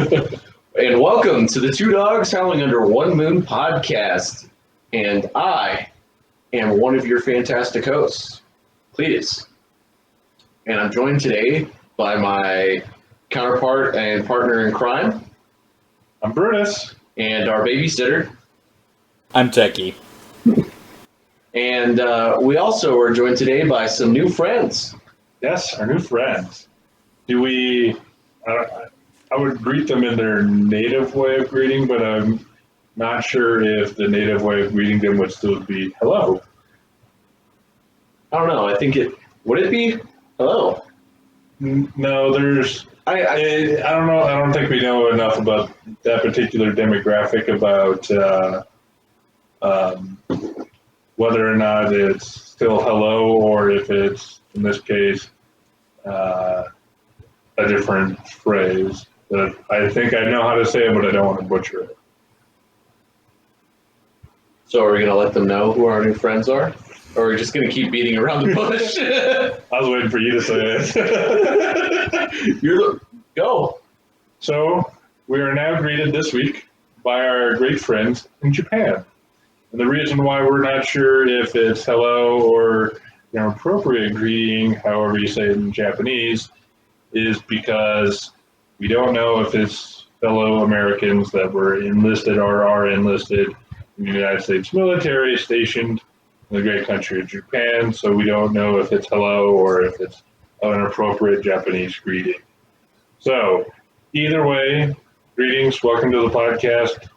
And welcome to the Two Dogs Howling Under One Moon podcast. And I am one of your fantastic hosts, Cleetus. And I'm joined today by my counterpart and partner in crime. I'm Brutus. And our babysitter. I'm Techie. And we also are joined today by some new friends. Yes, our new friends. I would greet them in their native way of greeting, but I'm not sure if the native way of greeting them would still be hello. I don't know. Would it be hello? No, I don't know. I don't think we know enough about that particular demographic about whether or not it's still hello or if it's, in this case, a different phrase. That I think I know how to say it, but I don't want to butcher it. So are we going to let them know who our new friends are? Or are we just going to keep beating around the bush? I was waiting for you to say it. Go. So we are now greeted this week by our great friends in Japan. And the reason why we're not sure if it's hello or appropriate greeting, however you say it in Japanese, is because we don't know if it's fellow Americans that were enlisted or are enlisted in the United States military stationed in the great country of Japan. So we don't know if it's hello or if it's an appropriate Japanese greeting. So either way, greetings, welcome to the podcast.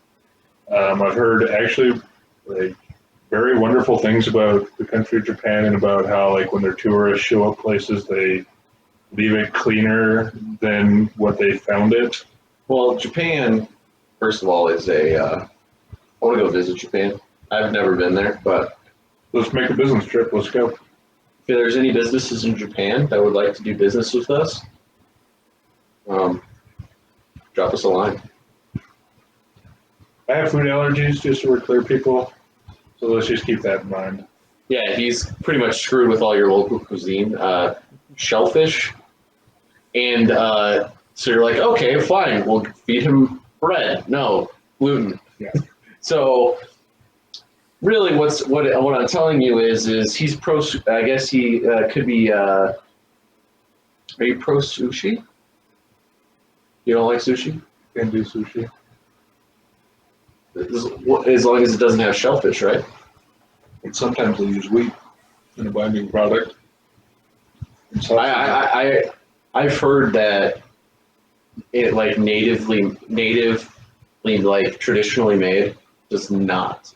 I've heard actually very wonderful things about the country of Japan and about how when their tourists show up places, they leave it cleaner than what they found it. Well, Japan, first of all, is I want to go visit Japan. I've never been there, but let's make a business trip. Let's go. If there's any businesses in Japan that would like to do business with us, drop us a line. I have food allergies, just so we're clear, people. So let's just keep that in mind. Yeah, he's pretty much screwed with all your local cuisine. Shellfish. And so you're like, okay, fine, we'll feed him bread. No, gluten. Yeah. So really what I'm telling you is he's pro, I guess he could be, are you pro sushi? You don't like sushi? Can't do sushi. As long as it doesn't have shellfish, right? And sometimes they use wheat in a binding product. I've heard that it natively traditionally made does not.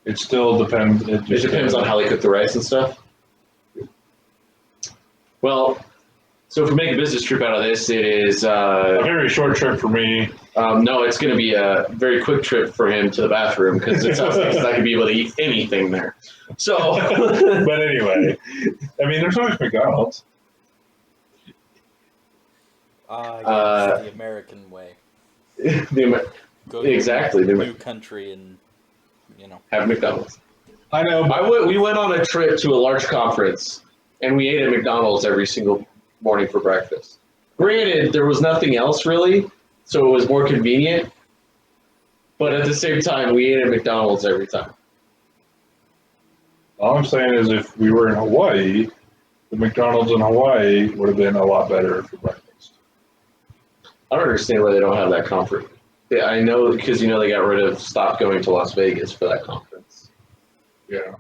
It still depends. It depends on how they cook the rice and stuff. Well, so if we make a business trip out of this, it is a very short trip for me. No, it's going to be a very quick trip for him to the bathroom because it sounds like he's not going to be able to eat anything there. So, but anyway, there's always McDonald's. Yes, the American way. Go to exactly. A new country and, have McDonald's. I know. We went on a trip to a large conference, and we ate at McDonald's every single morning for breakfast. Granted, there was nothing else really, so it was more convenient. But at the same time, we ate at McDonald's every time. All I'm saying is if we were in Hawaii, the McDonald's in Hawaii would have been a lot better for breakfast. I don't understand why they don't have that conference. Yeah, I know because they got rid of stopped going to Las Vegas for that conference. Yeah.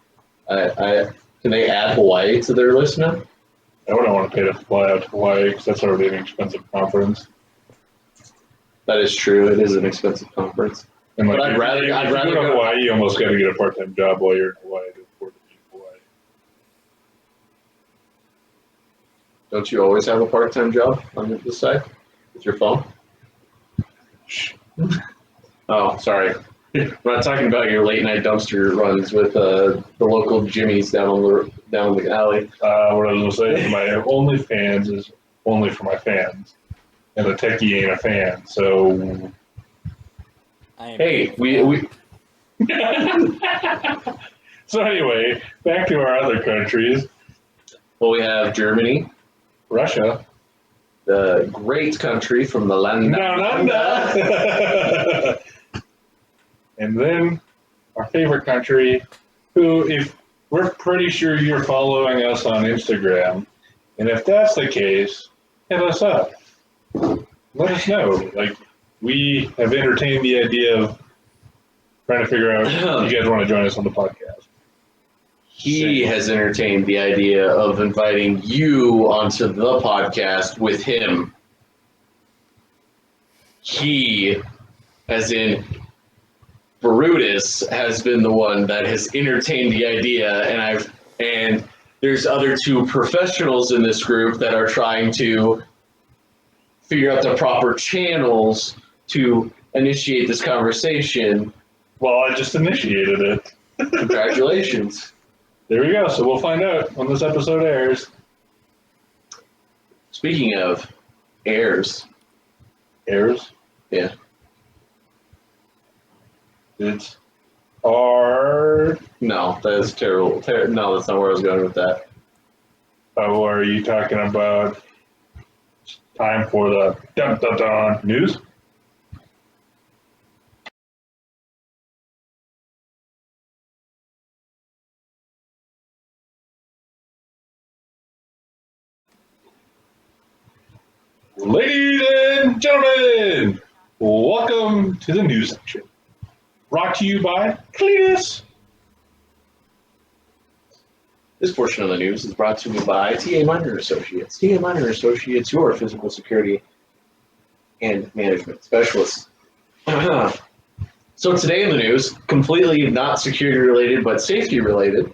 Can they add Hawaii to their list now? I wouldn't want to pay to fly out to Hawaii because that's already an expensive conference. That is true. It is an expensive conference. And but I'd rather go to Hawaii. You almost got to get a part-time job while you're in Hawaii to afford to be in Hawaii. Don't you always have a part-time job on the side with your phone? Oh, sorry. I'm not talking about your late-night dumpster runs with the local Jimmy's down the alley. What I was going to say is my OnlyFans is only for my fans, and the techie ain't a fan. So, hey, we So anyway, back to our other countries. Well, we have Germany, Russia, the great country from the land Down under. And then our favorite country, who, if we're pretty sure you're following us on Instagram, and if that's the case, hit us up. Let us know. Like, we have entertained the idea of trying to figure out if you guys want to join us on the podcast. He has entertained the idea of inviting you onto the podcast with him. He, as in Brutus, has been the one that has entertained the idea, and there's other two professionals in this group that are trying to figure out the proper channels to initiate this conversation. Well, I just initiated it. Congratulations. There we go. So we'll find out when this episode airs. Speaking of airs. Airs? Yeah. It's our... No, that is terrible. No, that's not where I was going with that. Oh, are you talking about time for the dun-dun-dun news? Ladies and gentlemen, welcome to the news section. Brought to you by Cleetus. This portion of the news is brought to you by TA Minor Associates. TA Minor Associates, your physical security and management specialists. So today in the news, completely not security related, but safety related.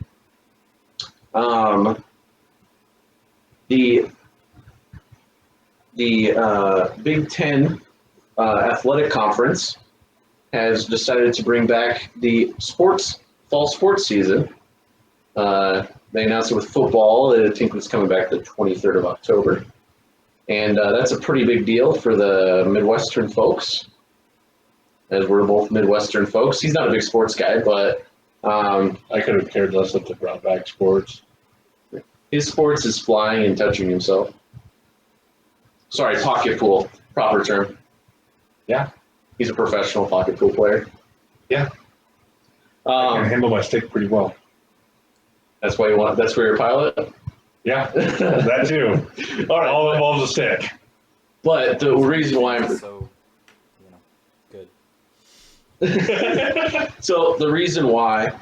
The Big Ten Athletic Conference has decided to bring back the fall sports season. They announced it with football. I think it's coming back the 23rd of October. And that's a pretty big deal for the Midwestern folks, as we're both Midwestern folks. He's not a big sports guy, but I could have cared less if they brought back sports. his sports is flying and touching himself. Sorry, pocket pool, proper term. Yeah. He's a professional pocket pool player. Yeah. I can handle my stick pretty well. That's why that's where you're a pilot? Yeah, that too. All right. All involves a stick. But the reason why I'm So, good. so the reason why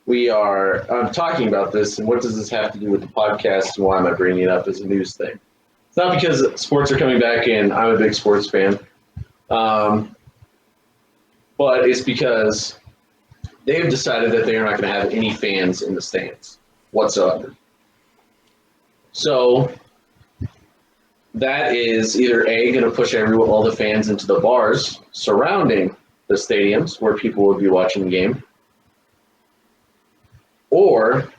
I'm talking about this and what does this have to do with the podcast and why am I bringing it up as a news thing? It's not because sports are coming back and I'm a big sports fan, but it's because they've decided that they are not going to have any fans in the stands whatsoever. So that is either A, going to push all the fans into the bars surrounding the stadiums where people would be watching the game, or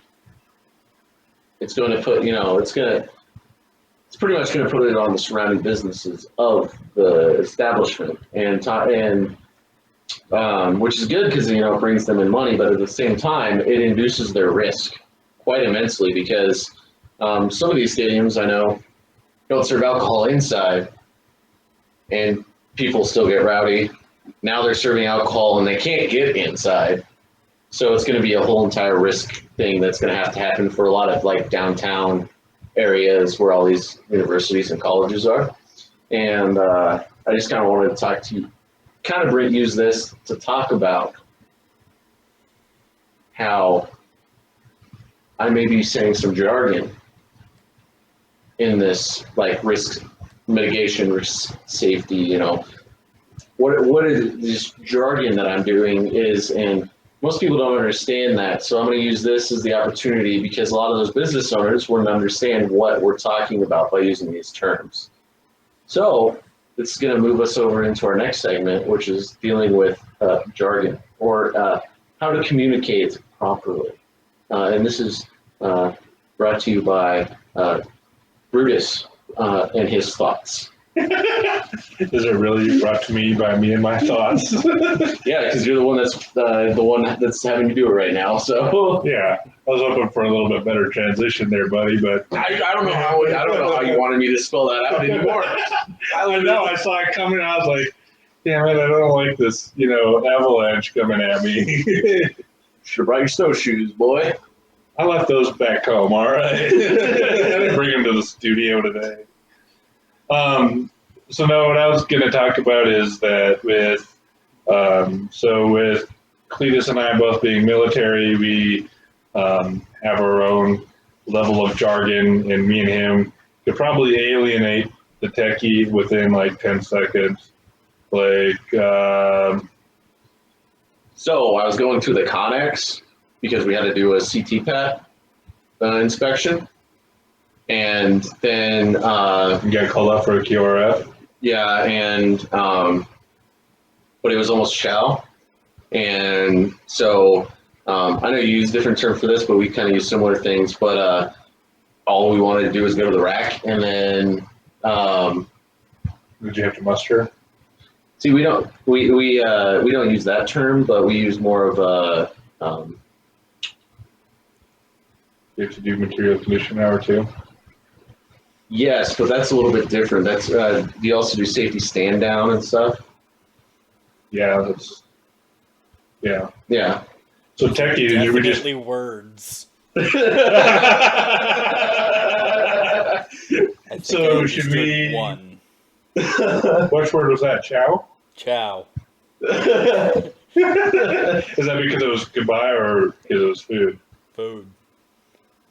it's going to put, it's pretty much going to put it on the surrounding businesses of the establishment, and which is good because it brings them in money, but at the same time it induces their risk quite immensely because some of these stadiums I know don't serve alcohol inside, and people still get rowdy. Now they're serving alcohol and they can't get inside, so it's going to be a whole entire risk thing that's going to happen for a lot of like downtown areas where all these universities and colleges are. And I just kind of wanted to talk to you, use this to talk about how I may be saying some jargon in this, like risk mitigation, risk safety, what is this jargon that I'm doing is, and most people don't understand that. So I'm going to use this as the opportunity because a lot of those business owners wouldn't understand what we're talking about by using these terms. So it's going to move us over into our next segment, which is dealing with jargon or how to communicate properly. And this is brought to you by Brutus and his thoughts. Is it really brought to me by me and my thoughts? Yeah, because you're the one that's having to do it right now. So Yeah, I was hoping for a little bit better transition there, buddy, but I don't know how you wanted me to spell that out anymore. I know, I saw it coming, and I was like, damn it, I don't like this, avalanche coming at me. Should have brought your snowshoes, boy. I left those back home, all right? I didn't bring them to the studio today. So no, what I was going to talk about is that with Cleetus and I both being military, we have our own level of jargon, and me and him could probably alienate the techie within like 10 seconds. So I was going to the Connex because we had to do a CT-PAT inspection. And then you got called up for a QRF? Yeah, and but it was almost shell. And so I know you use different term for this, but we kind of use similar things. But all we wanted to do was go to the rack, and then did you have to muster? See, we don't use that term, but we use more of a. You have to do material condition hour too. Yes, but that's a little bit different. That's you also do safety stand down and stuff. Yeah, Yeah. So techie, did we just words. So should we? One. Which word was that? Chow? Chow. Is that because it was goodbye or because it was food? Food.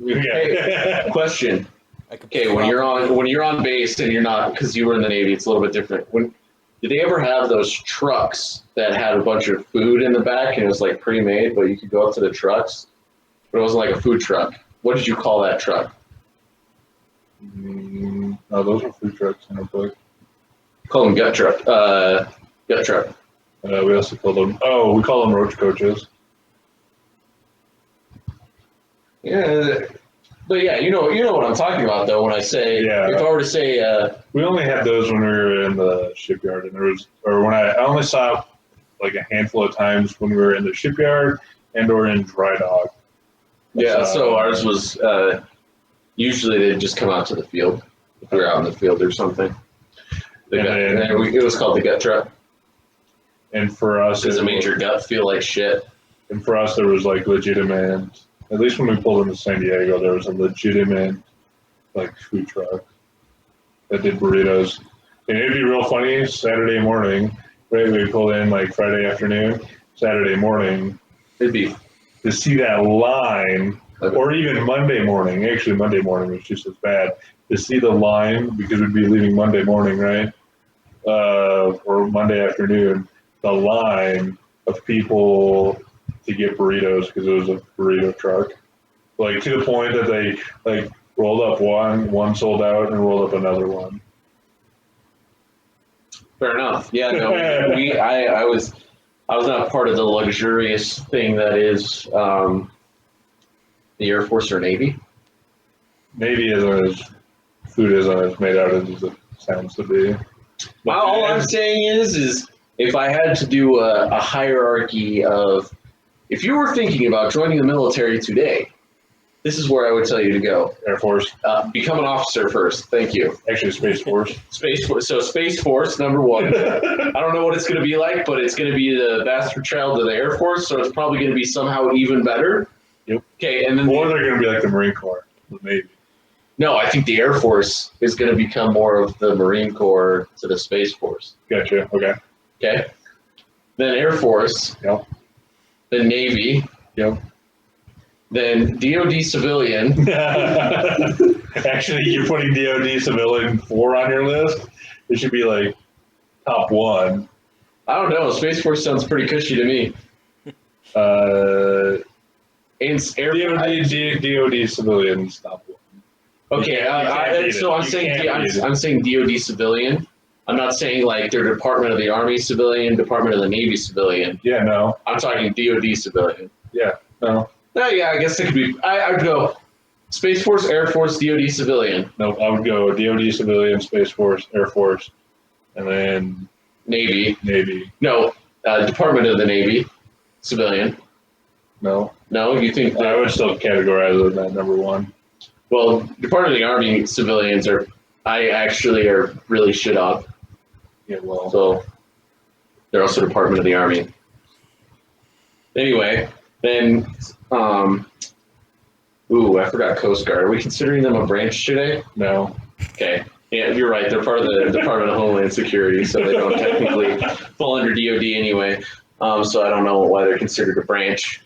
Okay. Question. Okay, when you're on base and you're not, because you were in the Navy, it's a little bit different. Did they ever have those trucks that had a bunch of food in the back and it was like pre-made, but you could go up to the trucks, but it wasn't like a food truck? What did you call that truck? No, those are food trucks in our book. Call them gut truck. Gut truck. We also call them. Oh, we call them roach coaches. Yeah, but yeah, you know what I'm talking about though when I say if I were to say we only had those when we were in the shipyard, and I only saw like a handful of times when we were in the shipyard and or in dry dock. Yeah, so ours was usually they'd just come out to the field if we were out in the field or something. It was called the gut truck. And for us, it made your gut feel like shit. And for us, there was like legitimate. At least when we pulled into San Diego, there was a legitimate like food truck that did burritos. And it'd be real funny. Saturday morning, right? We pulled in like Friday afternoon. Saturday morning, it'd be to see that line, or even Monday morning. Actually, Monday morning was just as bad. To see the line because we'd be leaving Monday morning, right? Or Monday afternoon. The line of people to get burritos because it was a burrito truck, like to the point that they like rolled up one sold out, and rolled up another one. Fair enough. Yeah, no, I was not part of the luxurious thing that is the Air Force or Navy. Navy isn't as food isn't as made out as it sounds to be. Well, all I'm saying is if I had to do a hierarchy of, if you were thinking about joining the military today, this is where I would tell you to go. Air Force. Become an officer first. Thank you. Actually, Space Force. Space Force. So Space Force, number one. I don't know what it's going to be like, but it's going to be the bastard child of the Air Force, so it's probably going to be somehow even better. Yep. Okay, and then or they're going to be like the Marine Corps, the Navy. No, I think the Air Force is going to become more of the Marine Corps to the Space Force. Gotcha. Okay. Okay. Then Air Force. Yep. Then Navy. Yep. Then DoD civilian. Actually, you're putting DoD civilian 4 on your list. It should be like top 1. I don't know. Space Force sounds pretty cushy to me. And DoD civilians top 1. Okay, I'm saying DoD civilian. I'm not saying like their Department of the Army civilian, Department of the Navy civilian. Yeah, no. I'm talking DoD civilian. Yeah, no. Yeah, I guess it could be. I'd go Space Force, Air Force, DoD civilian. No, I would go DoD civilian, Space Force, Air Force, And then Navy. No, Department of the Navy, civilian. no. No, you think I that? would still categorize it as number one. Well, Department of the Army civilians are really shit up. Yeah, well. So they're also Department of the Army. Anyway, then, I forgot Coast Guard. Are we considering them a branch today? No. Okay. Yeah, you're right. They're part of the Department of Homeland Security, so they don't technically fall under DOD anyway. So I don't know why they're considered a branch.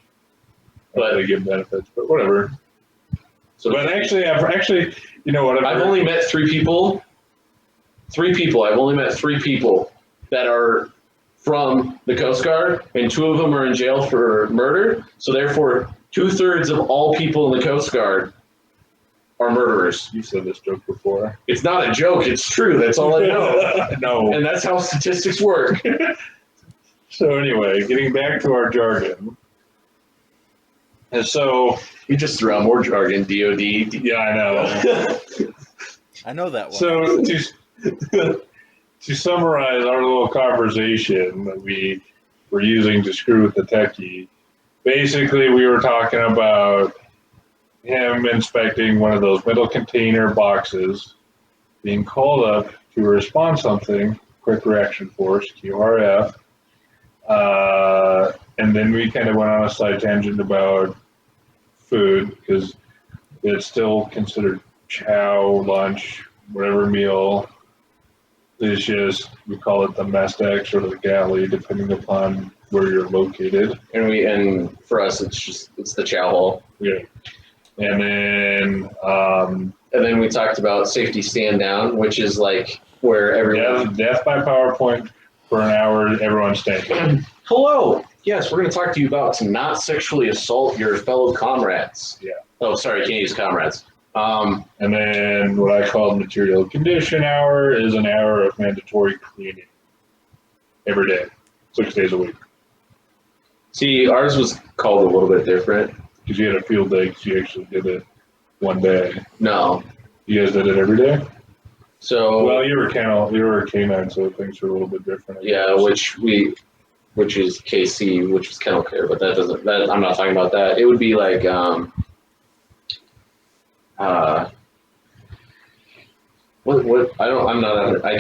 But they give benefits, but whatever. So, But actually, you know what? I've only met three people. I've only met three people that are from the Coast Guard, and two of them are in jail for murder. So therefore, 2/3 of all people in the Coast Guard are murderers. You said this joke before. It's not a joke. It's true. That's all I know. No. And that's how statistics work. So anyway, getting back to our jargon. And so You just threw out more jargon, DOD. yeah, I know. I know that one. So to summarize our little conversation that we were using to screw with the techie, basically we were talking about him inspecting one of those metal container boxes, being called up to respond something, Quick Reaction Force, QRF, and then we kind of went on a side tangent about food because it's still considered chow, lunch, whatever meal. It's just, we call it the mess X or the galley, depending upon where you're located. And for us, it's the chow hall. Yeah. And then we talked about safety stand down, which is like where everyone. death by PowerPoint for an hour, everyone's staying. Hello. Yes, we're going to talk to you about to not sexually assault your fellow comrades. Yeah. Oh, sorry, can't use comrades. And then what I call material condition hour is an hour of mandatory cleaning every day, 6 days a week. See, ours was called a little bit different. Because you had a field day, because you actually did it one day. No. You guys did it every day? So. Well, you were a canine, so things were a little bit different. Yeah, which is KC, which is kennel care, but I'm not talking about that. It would be like, I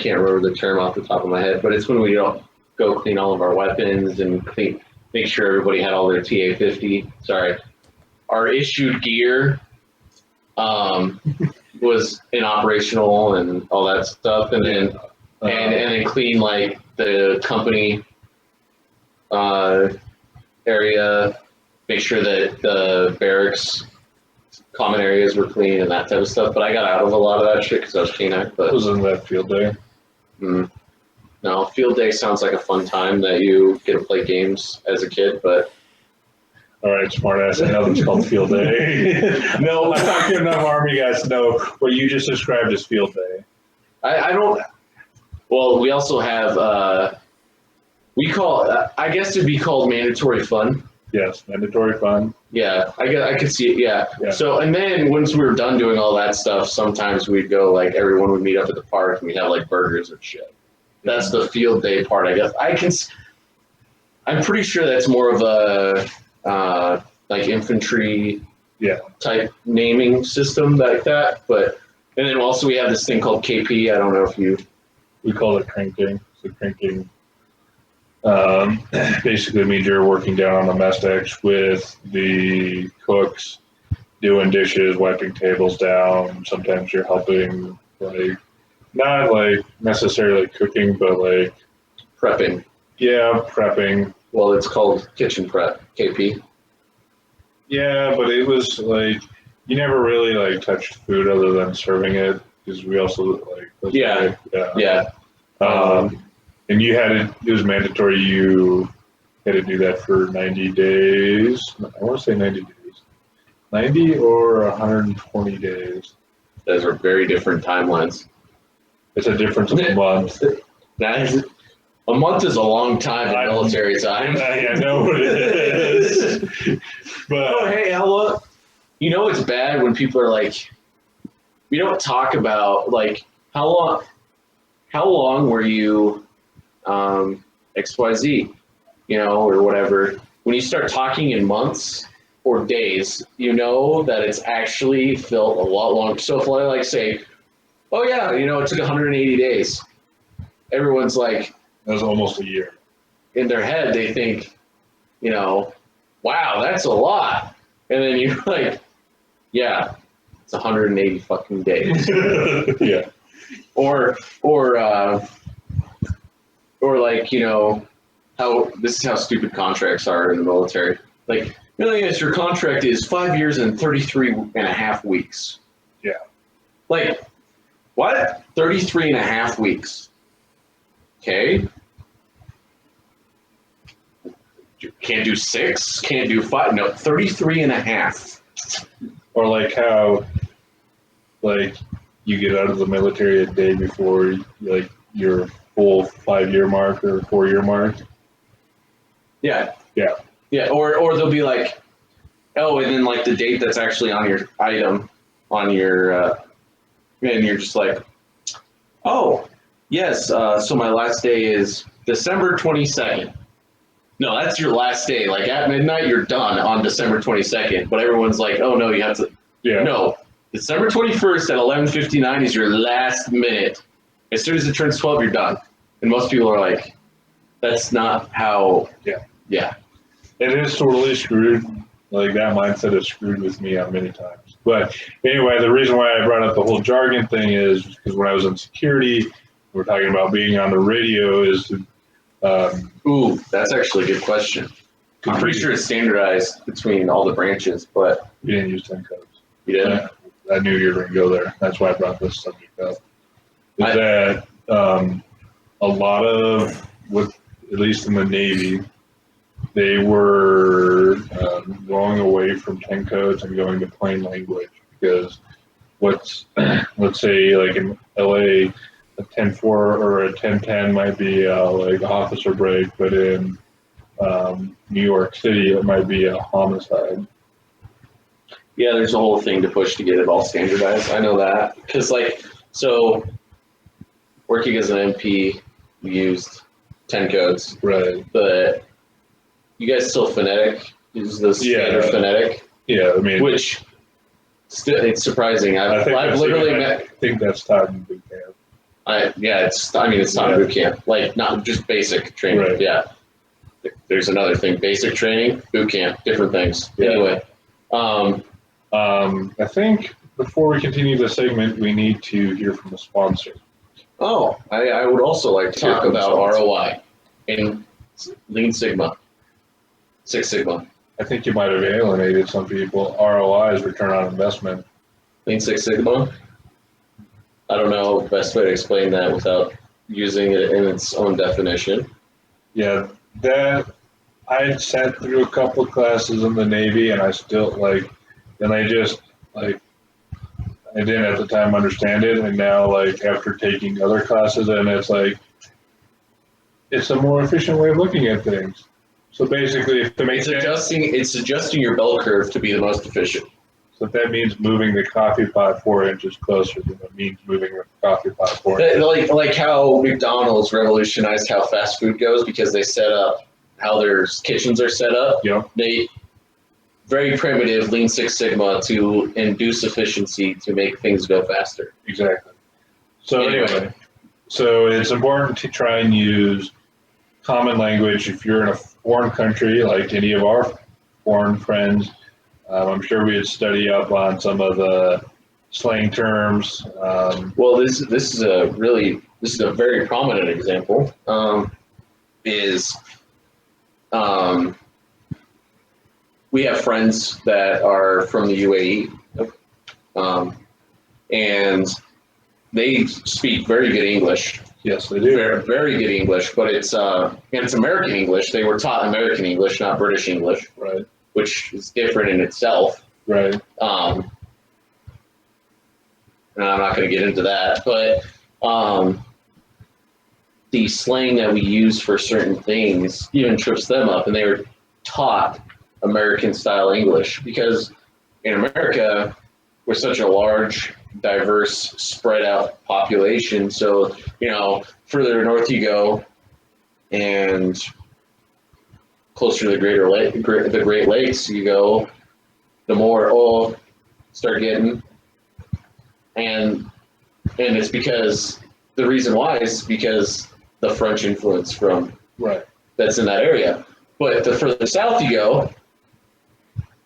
can't remember the term off the top of my head, but it's when we go clean all of our weapons and make sure everybody had all their TA-50. Sorry. Our issued gear was inoperational and all that stuff, and then and then clean like the company area, make sure that the barracks common areas were clean and that type of stuff. But I got out of a lot of that shit because I was canine. But wasn't that field day? No, field day sounds like a fun time that you get to play games as a kid, but. All right, smartass. I know it's called field day. No, I'm not good enough Army guys to know what you just described as field day. I don't. Well, we also have. I guess it'd be called mandatory fun. Yes, mandatory fun. Yeah, I could see it. Yeah. Yeah. So, and then once we were done doing all that stuff, sometimes we'd go like everyone would meet up at the park and we'd have like burgers and shit. That's the field day part, I guess. I'm pretty sure that's more of a. Like infantry type naming system like that, and then also we have this thing called KP. I don't know if we call it cranking. So cranking basically means you're working down on the mess decks with the cooks, doing dishes, wiping tables down. Sometimes you're helping, like not like necessarily cooking, but like prepping. Yeah, prepping. Well, it's called kitchen prep, KP. Yeah, but it was like you never really like touched food other than serving it because we also like yeah. And you had it was mandatory. You had to do that for 90 days. I want to say 90 days, 90 or 120 days. Those are very different timelines. It's a difference of a month. A month is a long time in military time. I know what it is. But hey, hello. You know it's bad when people are like, we don't talk about like how how long were you XYZ, or whatever. When you start talking in months or days, that it's actually felt a lot longer. So if I say, oh yeah, it took 180 days, everyone's like, That was almost a year. in their head, they think, wow, that's a lot. And then you're like, yeah, it's 180 fucking days. Yeah. Or how this is how stupid contracts are in the military. Like, yes, your contract is 5 years and 33 and a half weeks. Yeah. Like, what? 33 and a half weeks. Okay. Can't do 6, can't do 5. No, 33 and a half. Or like how, you get out of the military a day before, your full 5-year mark or 4-year mark. Yeah. Yeah. Yeah, or they'll be like, oh, and then the date that's actually on your item, on your, and you're just like, oh, yes, so my last day is December 22nd. No, that's your last day. At midnight, you're done on December 22nd. But everyone's like, oh, no, you have to. Yeah. No, December 21st at 11:59 is your last minute. As soon as it turns 12, you're done. And most people are like, that's not how. Yeah. Yeah. It is totally screwed. That mindset is screwed with me on many times. But anyway, the reason why I brought up the whole jargon thing is because when I was in security, we're talking about being on the radio is. Ooh, that's actually a good question. I'm pretty sure it's standardized between all the branches, but We didn't use 10 codes. you didn't. I knew you were going to go there. That's why I brought this subject up. That a lot of, at least in the Navy, they were going away from 10 codes and going to plain language because let's say in LA, a 10-4 or a 10-10 might be officer break, but in New York City, it might be a homicide. Yeah, there's a whole thing to push to get it all standardized. I know that because so working as an MP, we used 10 codes, Right. but you guys still phonetic? Use the standard phonetic? Yeah, I mean, Which still, it's surprising. I've literally met. I think that's taught in boot camp. It's not boot camp, not just basic training. Right. Yeah. There's another thing, basic training, boot camp, different things. Yeah. Anyway. I think before we continue the segment, we need to hear from a sponsor. Oh, I would also like to talk Sure. about ROI and Lean Sigma, Six Sigma. I think you might have alienated some people. ROI is return on investment. Lean Six Sigma? I don't know the best way to explain that without using it in its own definition. Yeah, that I sat through a couple classes in the Navy, and I still and I just I didn't at the time understand it, and now after taking other classes, and it's a more efficient way of looking at things. So basically, if to make It's adjusting your bell curve to be the most efficient. so if that means moving the coffee pot 4 inches closer, then it means moving the coffee pot 4 inches. Like how McDonald's revolutionized how fast food goes because they set up how their kitchens are set up. Yeah. They very primitive Lean Six Sigma to induce efficiency to make things go faster. Exactly. So anyway, so it's important to try and use common language if you're in a foreign country, like any of our foreign friends. I'm sure we'd study up on some of the slang terms. Well, this is a very prominent example. We have friends that are from the UAE, and they speak very good English. Yes, they do. Very, very good English, but it's American English. They were taught American English, not British English, Right. which is different in itself. Right. And I'm not going to get into that, but the slang that we use for certain things even trips them up, and they were taught American style English because in America we're such a large diverse, spread out population. So, further north you go, and closer to the the Great Lakes you go, the more oil start getting, and it's because the reason why is because the French influence from Right. that's in that area. But the further south you go,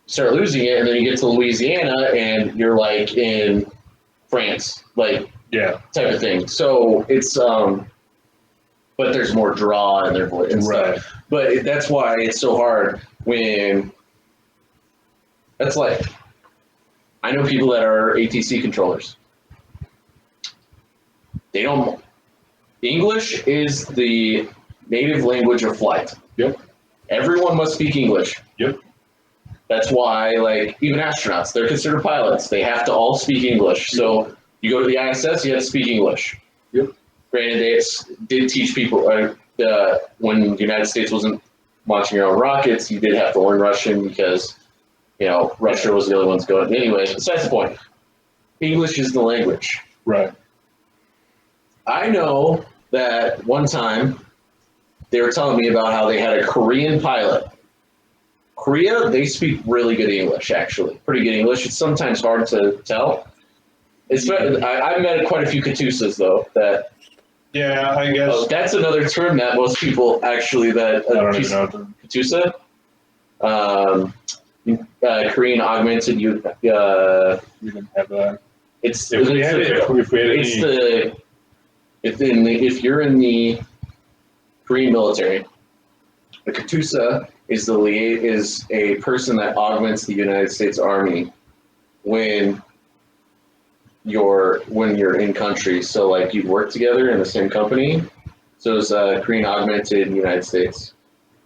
start losing it, and then you get to Louisiana, and you're like in France, like Yeah. type of thing. So it's but there's more draw in their voice and Right. stuff. But that's why it's so hard when that's like I know people that are ATC controllers. They don't. English is the native language of flight. Yep. Everyone must speak English. Yep. That's why, like, even astronauts, they're considered pilots. They have to all speak English. So you go to the ISS, you have to speak English. Yep. Granted, they did teach people when the United States wasn't launching their own rockets, you did have to learn Russian because, Russia was the only ones going. Anyway, besides the point, English is the language. Right. I know that one time they were telling me about how they had a Korean pilot. Korea, they speak really good English, actually. Pretty good English. It's sometimes hard to tell. I've met quite a few Katusas, though. Yeah, I guess. That's another term that most people actually, I don't even know. Katusa. Korean augmented. We didn't have that. It's If we had any. if you're in the Korean military, the Katusa is a person that augments the United States Army when you're in country. So like you work together in the same company. So it's Korean augmented United States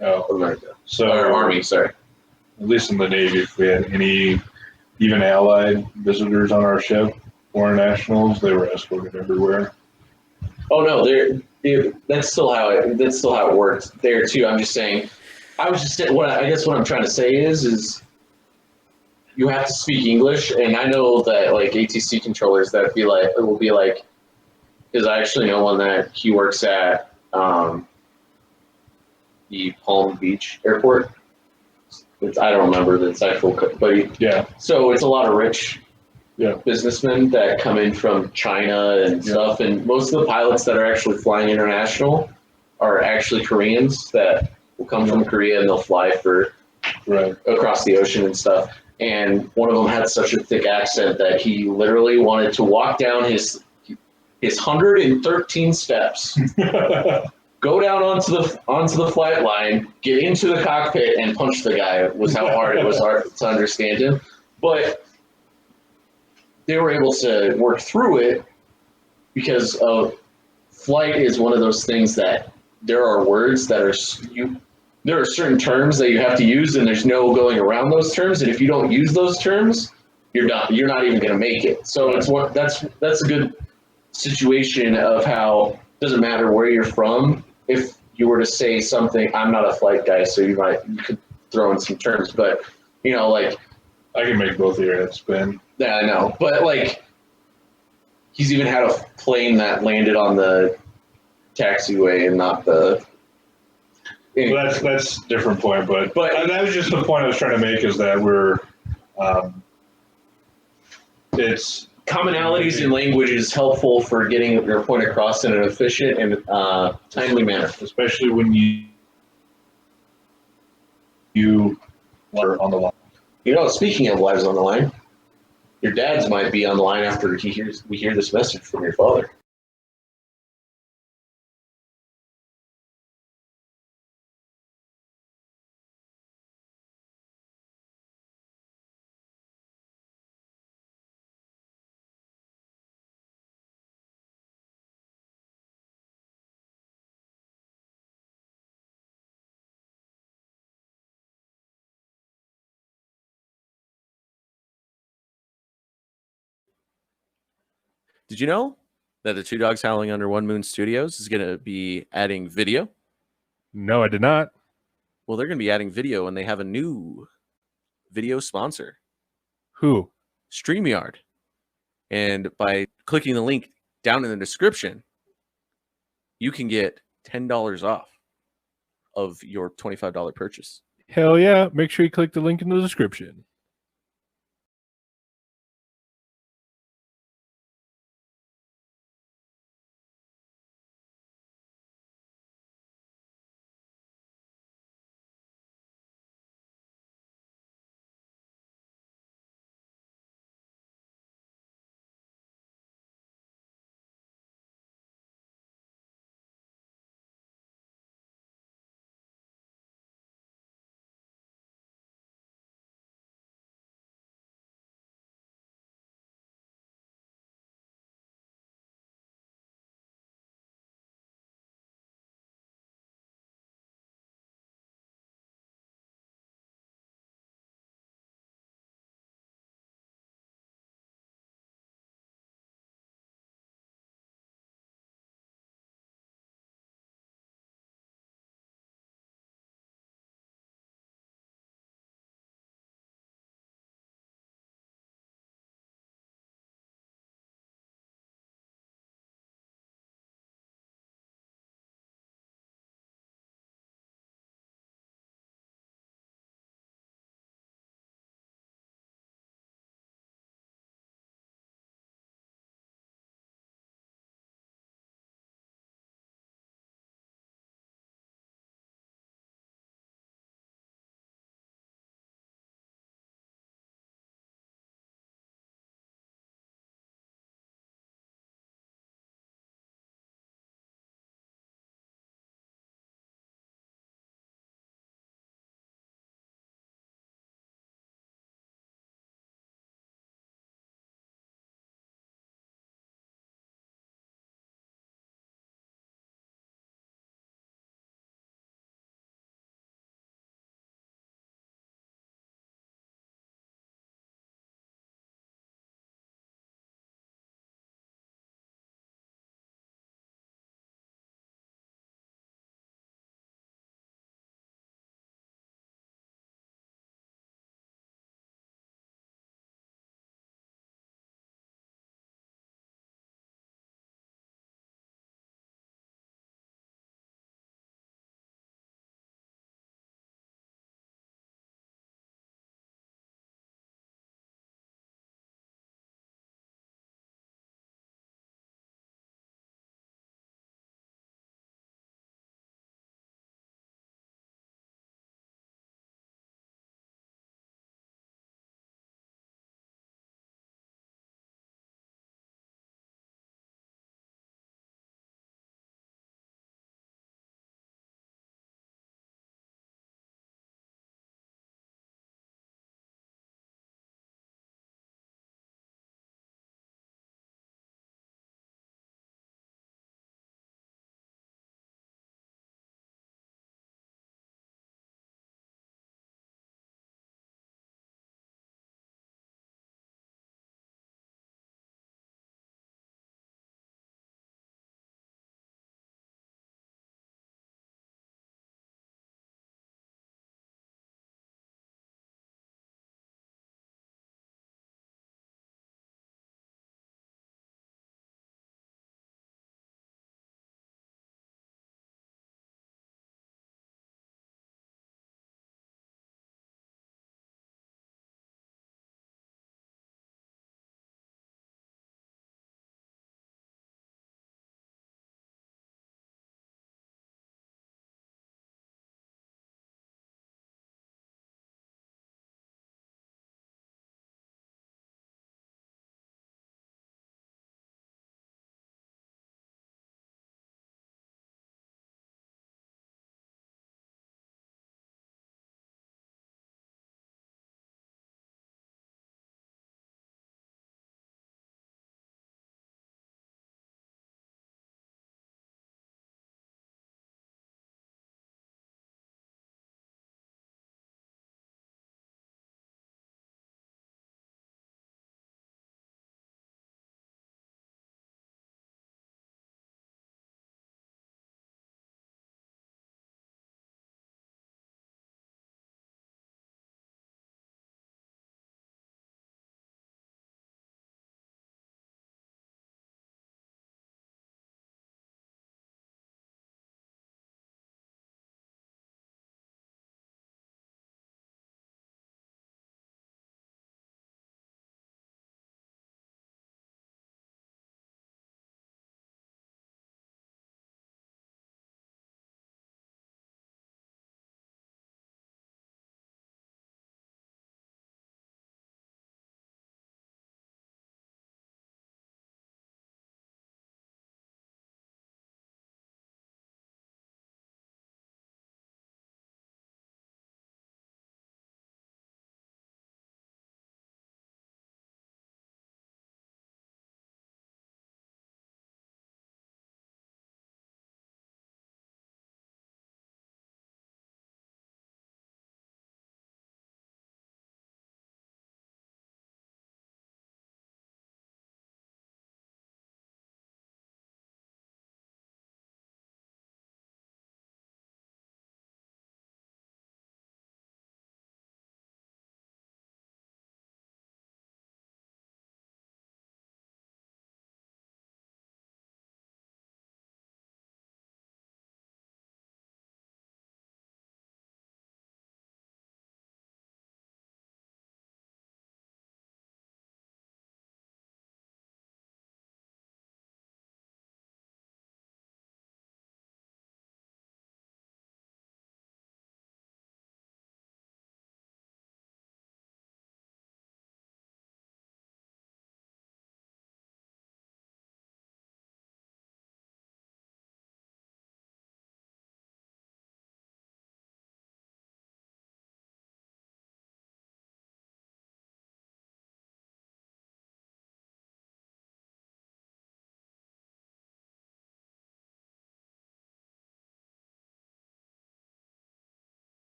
of America. So Or Army, sorry. At least in the Navy, if we had any even allied visitors on our ship, foreign nationals, they were escorted everywhere. Oh no, that's still how it works there too. I'm just saying. I guess what I'm trying to say is you have to speak English, and I know that like ATC controllers will be like, because I actually know one that he works at the Palm Beach Airport. I don't remember the actual, but Yeah. So it's a lot of rich businessmen that come in from China and stuff, and most of the pilots that are actually flying international are actually Koreans that will come from Korea, and they'll fly for across the ocean and stuff. And one of them had such a thick accent that he literally wanted to walk down his 113 steps, go down onto the flight line, get into the cockpit, and punch the guy. Was how hard it was to understand him. But they were able to work through it because of flight is one of those things that there are words that there are certain terms that you have to use, and there's no going around those terms. And if you don't use those terms, you're done. You're not even going to make it. So that's a good situation of how it doesn't matter where you're from. If you were to say something, I'm not a flight guy, so you could throw in some terms, but like I can make both of your heads spin. Yeah, I know, but like he's even had a plane that landed on the taxiway and not the. Well, that's a different point, but that was just the point I was trying to make is that we're it's commonalities in language is helpful for getting your point across in an efficient and timely manner, especially when you are on the line. Speaking of lives on the line, your dad's might be on the line after we hear this message from your father. Did you know that the Two Dogs Howling Under One Moon Studios is going to be adding video? No, I did not. Well, they're going to be adding video, and they have a new video sponsor. Who? StreamYard. And by clicking the link down in the description, you can get $10 off of your $25 purchase. Hell yeah. Make sure you click the link in the description.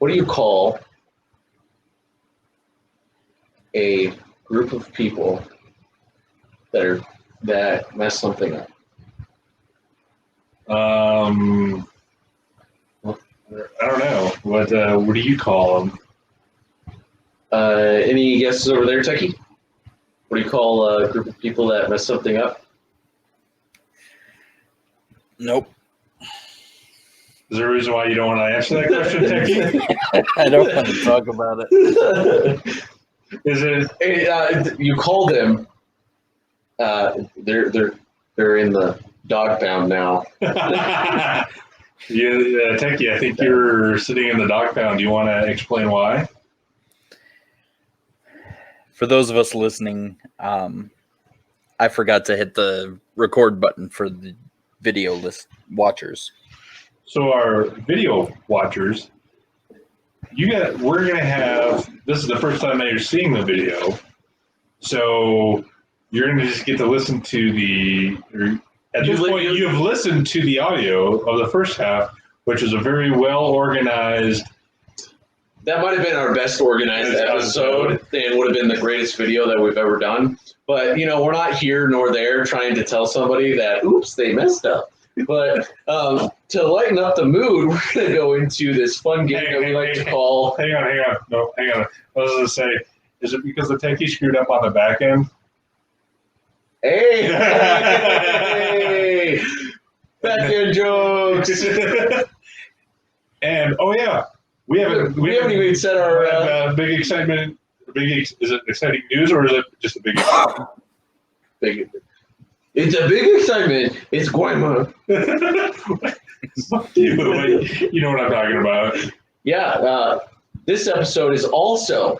what do you call a group of people that mess something up? I don't know. What do you call them? Any guesses over there, Techie? What do you call a group of people that mess something up? Nope. Is there a reason why you don't want to answer that question, Techie? I don't want to talk about it. Is it? You call them. They're in the dog pound now. Techie, I think you're sitting in the dog pound. Do you want to explain why? For those of us listening, I forgot to hit the record button for the video list watchers. So our video watchers, we're gonna have. This is the first time that you're seeing the video, so you're gonna just get to listen to at this point, you have listened to the audio of the first half, which is a very well organized. That might have been our best organized episode and would have been the greatest video that we've ever done. But, we're not here nor there trying to tell somebody that, oops, they messed up. But to lighten up the mood, we're going to go into this fun game that we like to call... Hang on. No, hang on. I was going to say, is it because the Techie screwed up on the back end? Hey! Back end jokes! And, oh yeah, we haven't even said our... big excitement. Is it exciting news or is it just a big big? It's a big excitement. It's Guayma. Fuck you. You know what I'm talking about. Yeah, this episode is also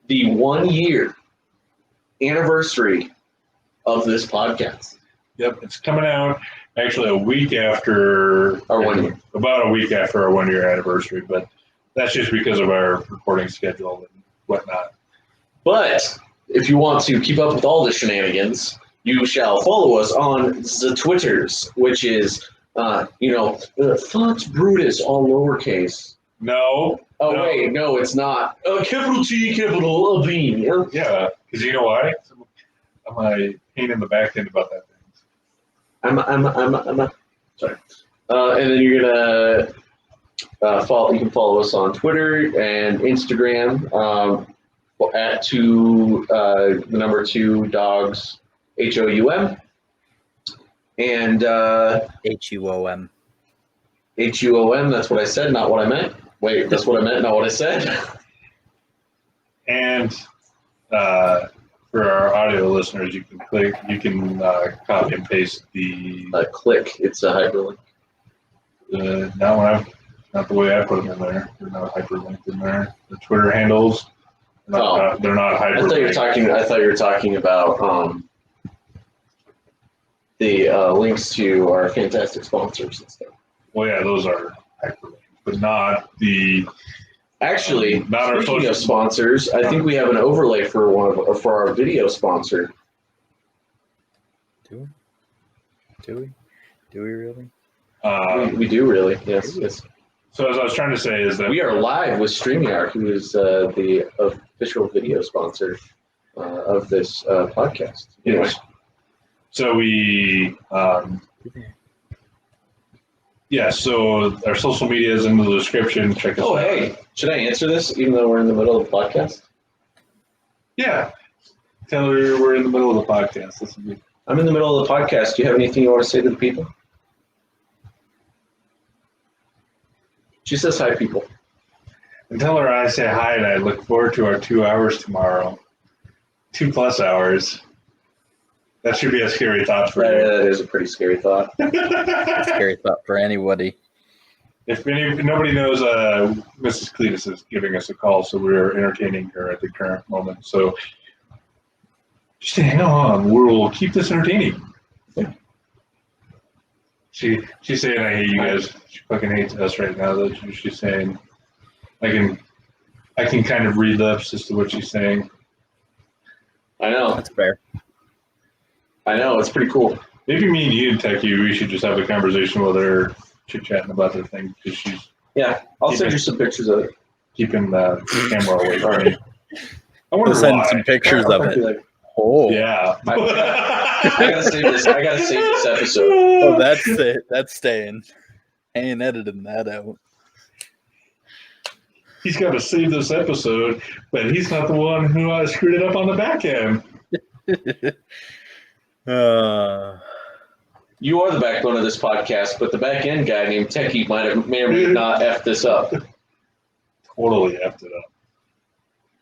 the 1 year anniversary of this podcast. Yep, it's coming out actually a week after our 1 year. About a week after our 1 year anniversary, but that's just because of our recording schedule and whatnot. But if you want to keep up with all the shenanigans, you shall follow us on the Twitters, which is, Fox Brutus, all lowercase. No. Oh, no. Wait, no, it's not. Capital T, capital V. Yeah, because you know why? I'm a pain in the back end about that thing. Sorry. And then you're gonna follow. You can follow us on Twitter and Instagram at the number 2 dogs HOUM and HUOM. HUOM. That's what I said, not what I meant. Wait, that's what I meant, not what I said. And for our audio listeners, you can copy and paste the click. It's a hyperlink. Not the way I put them in there. They're not hyperlinked in there. The Twitter handles, they're not hyperlinked. I thought you were talking about the links to our fantastic sponsors and stuff. Well, yeah, those are hyperlinked, but not the. Actually, not our speaking of sponsors, I think we have an overlay for our video sponsor. Do we? Do we really? We do really, yes. So as I was trying to say is that we are live with StreamYard, who is the official video sponsor of this podcast. Anyway, so we, so our social media is in the description. Check us out. Oh, hey, should I answer this even though we're in the middle of the podcast? Yeah. Tell her we're in the middle of the podcast. I'm in the middle of the podcast. Do you have anything you want to say to the people? She says hi, people. And tell her I say hi and I look forward to our 2 hours tomorrow. 2+ hours. That should be a scary thought for you. That is a pretty scary thought. A scary thought for anybody. If nobody knows, Mrs. Cleetus is giving us a call, so we're entertaining her at the current moment. So just hang on, we'll keep this entertaining. Yeah. She's saying I hate you guys. She fucking hates us right now. Though she's saying, I can kind of read lips as to what she's saying. I know. That's fair. I know, it's pretty cool. Maybe me and you, Techie, we should just have a conversation with her, chit-chatting about the thing, because she's... Yeah, I'll send you some pictures of it. keeping the camera away from me. I wonder We'll send why. some pictures of it. Like, Oh, Yeah. I gotta save this. I gotta save this episode. oh, that's it. That's staying. I ain't editing that out. He's got to save this episode, but he's not the one who screwed it up on the back end. You are the backbone of this podcast, but the back end guy named Techie may or may not F this up. Totally effed it up.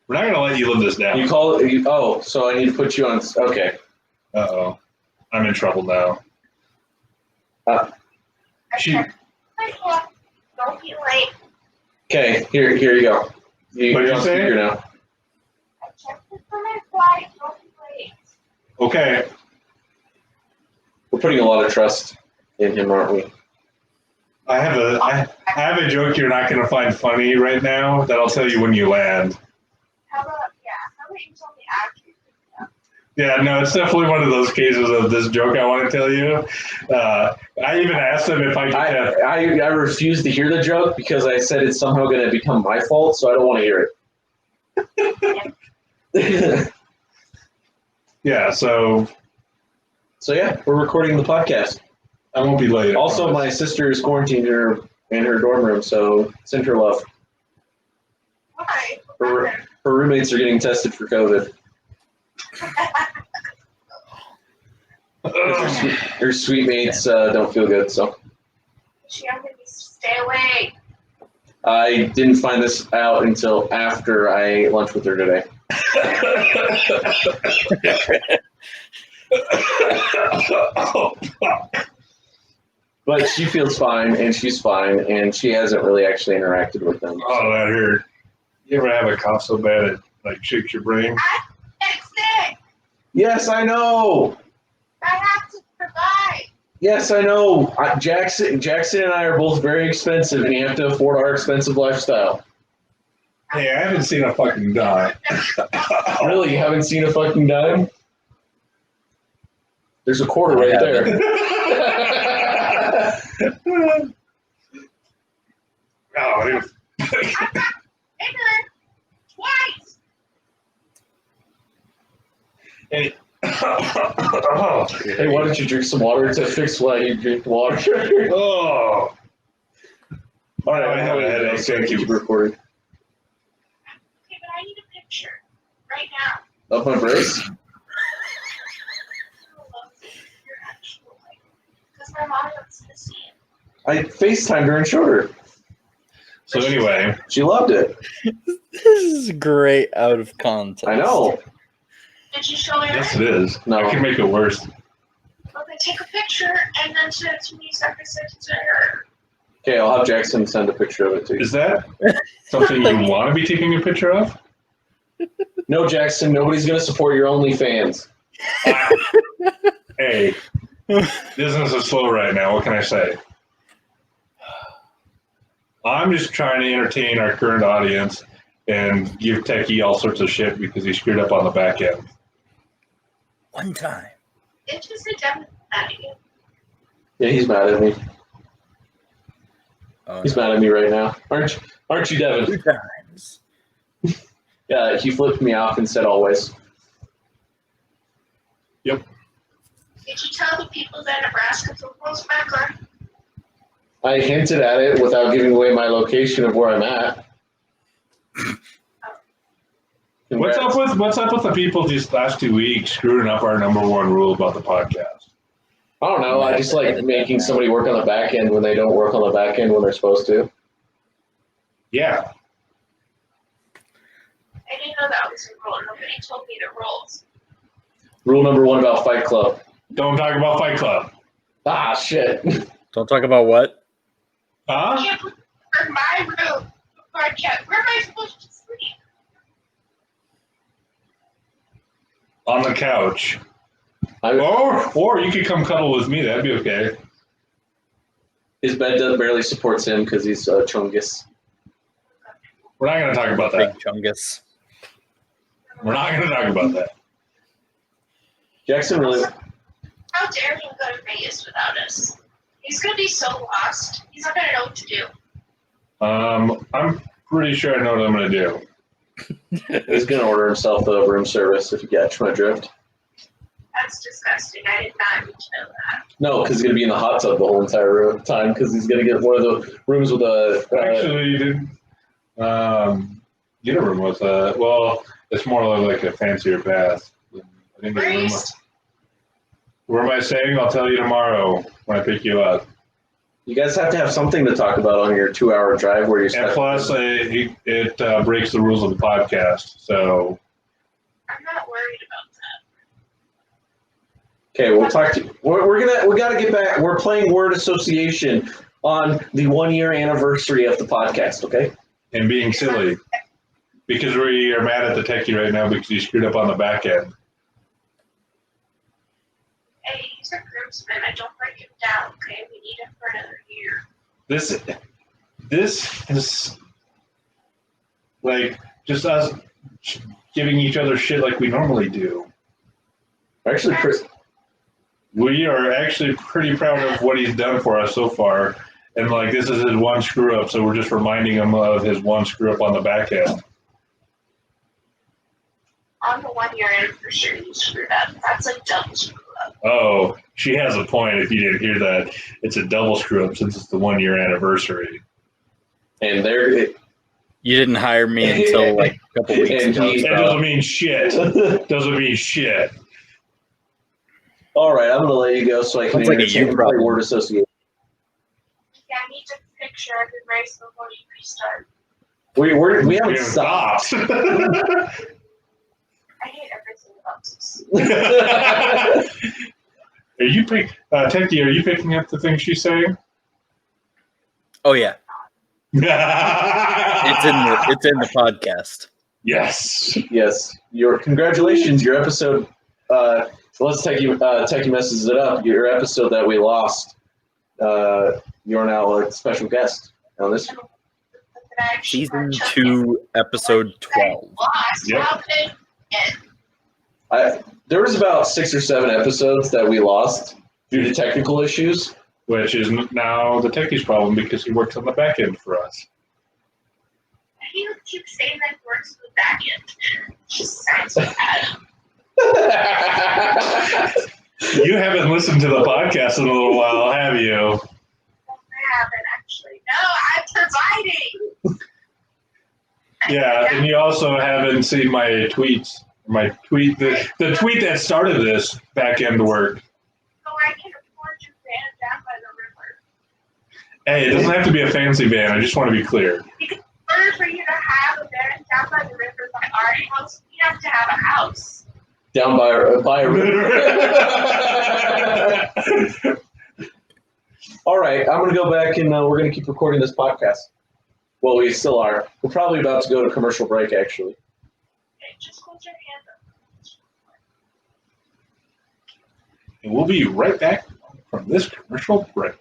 We're not going to let you live this down. You call it, oh, so I need to put you on, okay. Uh-oh. I'm in trouble now. She, Don't be late. Okay, here you go. You're on speaker now. I checked it for my flight. Don't be late. okay. We're putting a lot of trust in him, aren't we? I have a joke you're not going to find funny right now that I'll tell you when you land. How about you tell me after? Yeah, no, it's definitely one of those cases of this joke I want to tell you. I even asked him if I could I refuse to hear the joke because I said it's somehow going to become my fault, so I don't want to hear it. Yeah, so Yeah, we're recording the podcast. I won't be late. Also, my sister is quarantined in her dorm room, so send her love. Why? Her roommates are getting tested for COVID. Her sweet mates don't feel good, so. She only needs to stay away. I didn't find this out until after I ate lunch with her today. Oh, fuck. But she feels fine, and she's fine, and she hasn't really actually interacted with them. Oh, that hurt. You ever have a cough so bad it like shakes your brain? Fix it. Yes, I know. I have to provide. Yes, I know. Jackson and I are both very expensive, and you have to afford our expensive lifestyle. Hey, I haven't seen a fucking dime. Really, you haven't seen a fucking dime? There's a quarter right there. Oh, Bigger. Twice. hey. Hey, why don't you drink some water to fix why you drink water? Oh. All right, I have a headache. Thank you for recording. Okay, but I need a picture right now. Of my brace? Your actual life. Because my mom wants to see it. I FaceTimed her and showed her. So anyway, She loved it. this is great out of context. I know. Did you show her? yes, it is. No. I can make it worse. Okay, take a picture and then send it to me so I can send it to her. Okay, I'll have Jackson send a picture of it to you. Is that something you want to be taking a picture of? No, Jackson, nobody's going to support your OnlyFans. Hey, business is slow right now. What can I say? I'm just trying to entertain our current audience and give Techie all sorts of shit because he screwed up on the back end. One time. It's just a dumb at you. Yeah, he's mad at me. Oh, He's mad at me right now. Aren't you, Devin? 2 times. Yeah, he flipped me off and said always. Did you tell the people that Nebraska football's back on? I hinted at it without giving away my location of where I'm at. What's up with the people these last 2 weeks screwing up our number one rule about the podcast? I don't know. I just like making somebody work on the back end when they don't work on the back end when they're supposed to. Yeah. I didn't know that was a rule. Nobody told me the rules. Rule number 1 about Fight Club. Don't talk about Fight Club. Ah, shit. Don't talk about what? You Huh? can't put in my room. Podcast. Where am I supposed to sleep? On the couch. Or you could come cuddle with me. That'd be okay. His bed barely supports him because he's chungus. We're not going to talk about that. Big Chungus. We're not going to talk about that. Jackson really... How dare him go to Vegas without us? He's gonna be so lost. He's not gonna know what to do. pretty sure I know what I'm going to do. He's going to order himself the room service if you catch my drift. That's disgusting. I did not need to know that. No, because he's going to be in the hot tub the whole entire time because he's going to get one of the rooms with a... Actually, you didn't get a room with a... Well, it's more like a fancier bath. I think the room... Where am I saying? I'll tell you tomorrow when I pick you up. You guys have to have something to talk about on your 2-hour drive where you're And plus, it breaks the rules of the podcast, so... I'm not worried about that. Okay, we'll talk to you. We got to get back. We're playing word association on the 1-year anniversary of the podcast, okay? And being silly. Because we are mad at the techie right now because he screwed up on the back end. Hey, he's a groomsman. I don't break him down, okay? We need him for another year. This is like just us giving each other shit like we normally do. Actually, We are actually pretty proud of what he's done for us so far. And like this is his one screw up, so we're just reminding him of his one screw up on the back end. On the 1-year anniversary, you screwed up. That's a double screw up. Oh, she has a point if you didn't hear that. It's a double screw up since it's the 1-year anniversary. and there, You didn't hire me until like a couple weeks And ago. he- That doesn't mean shit. Doesn't mean shit. all right, I'm going to let you go so I can Sounds like a entertain you the problem. word association. Yeah, I need to picture a good race before you restart. We haven't We stopped. I hate everything about this. Are you Techie, are you picking up the thing she's saying? Oh yeah, it's in the podcast. Yes. Yes, congratulations, your episode. Let's Techie messes it up. Your episode that we lost. You're now a special guest on this. Season 2, episode 12. Lost. Yep. How could it end? There was about 6 or 7 episodes that we lost due to technical issues. Which is now the Techie's problem because he works on the back end for us. He keeps saying that he works for the back end. It just sounds bad. You haven't listened to the podcast in a little while, have you? I haven't actually. No, I'm providing. Yeah, and you also haven't seen my tweets. My tweet, the tweet that started this back end work. So I can afford your van down by the river. Hey, it doesn't have to be a fancy van. I just want to be clear. In order for you to have a van down by the river by our house, you have to have a house. Down by a river. All right, I'm going to go back and we're going to keep recording this podcast. Well, we still are. We're probably about to go to commercial break, actually. Okay, just hold your hand up. And we'll be right back from this commercial break.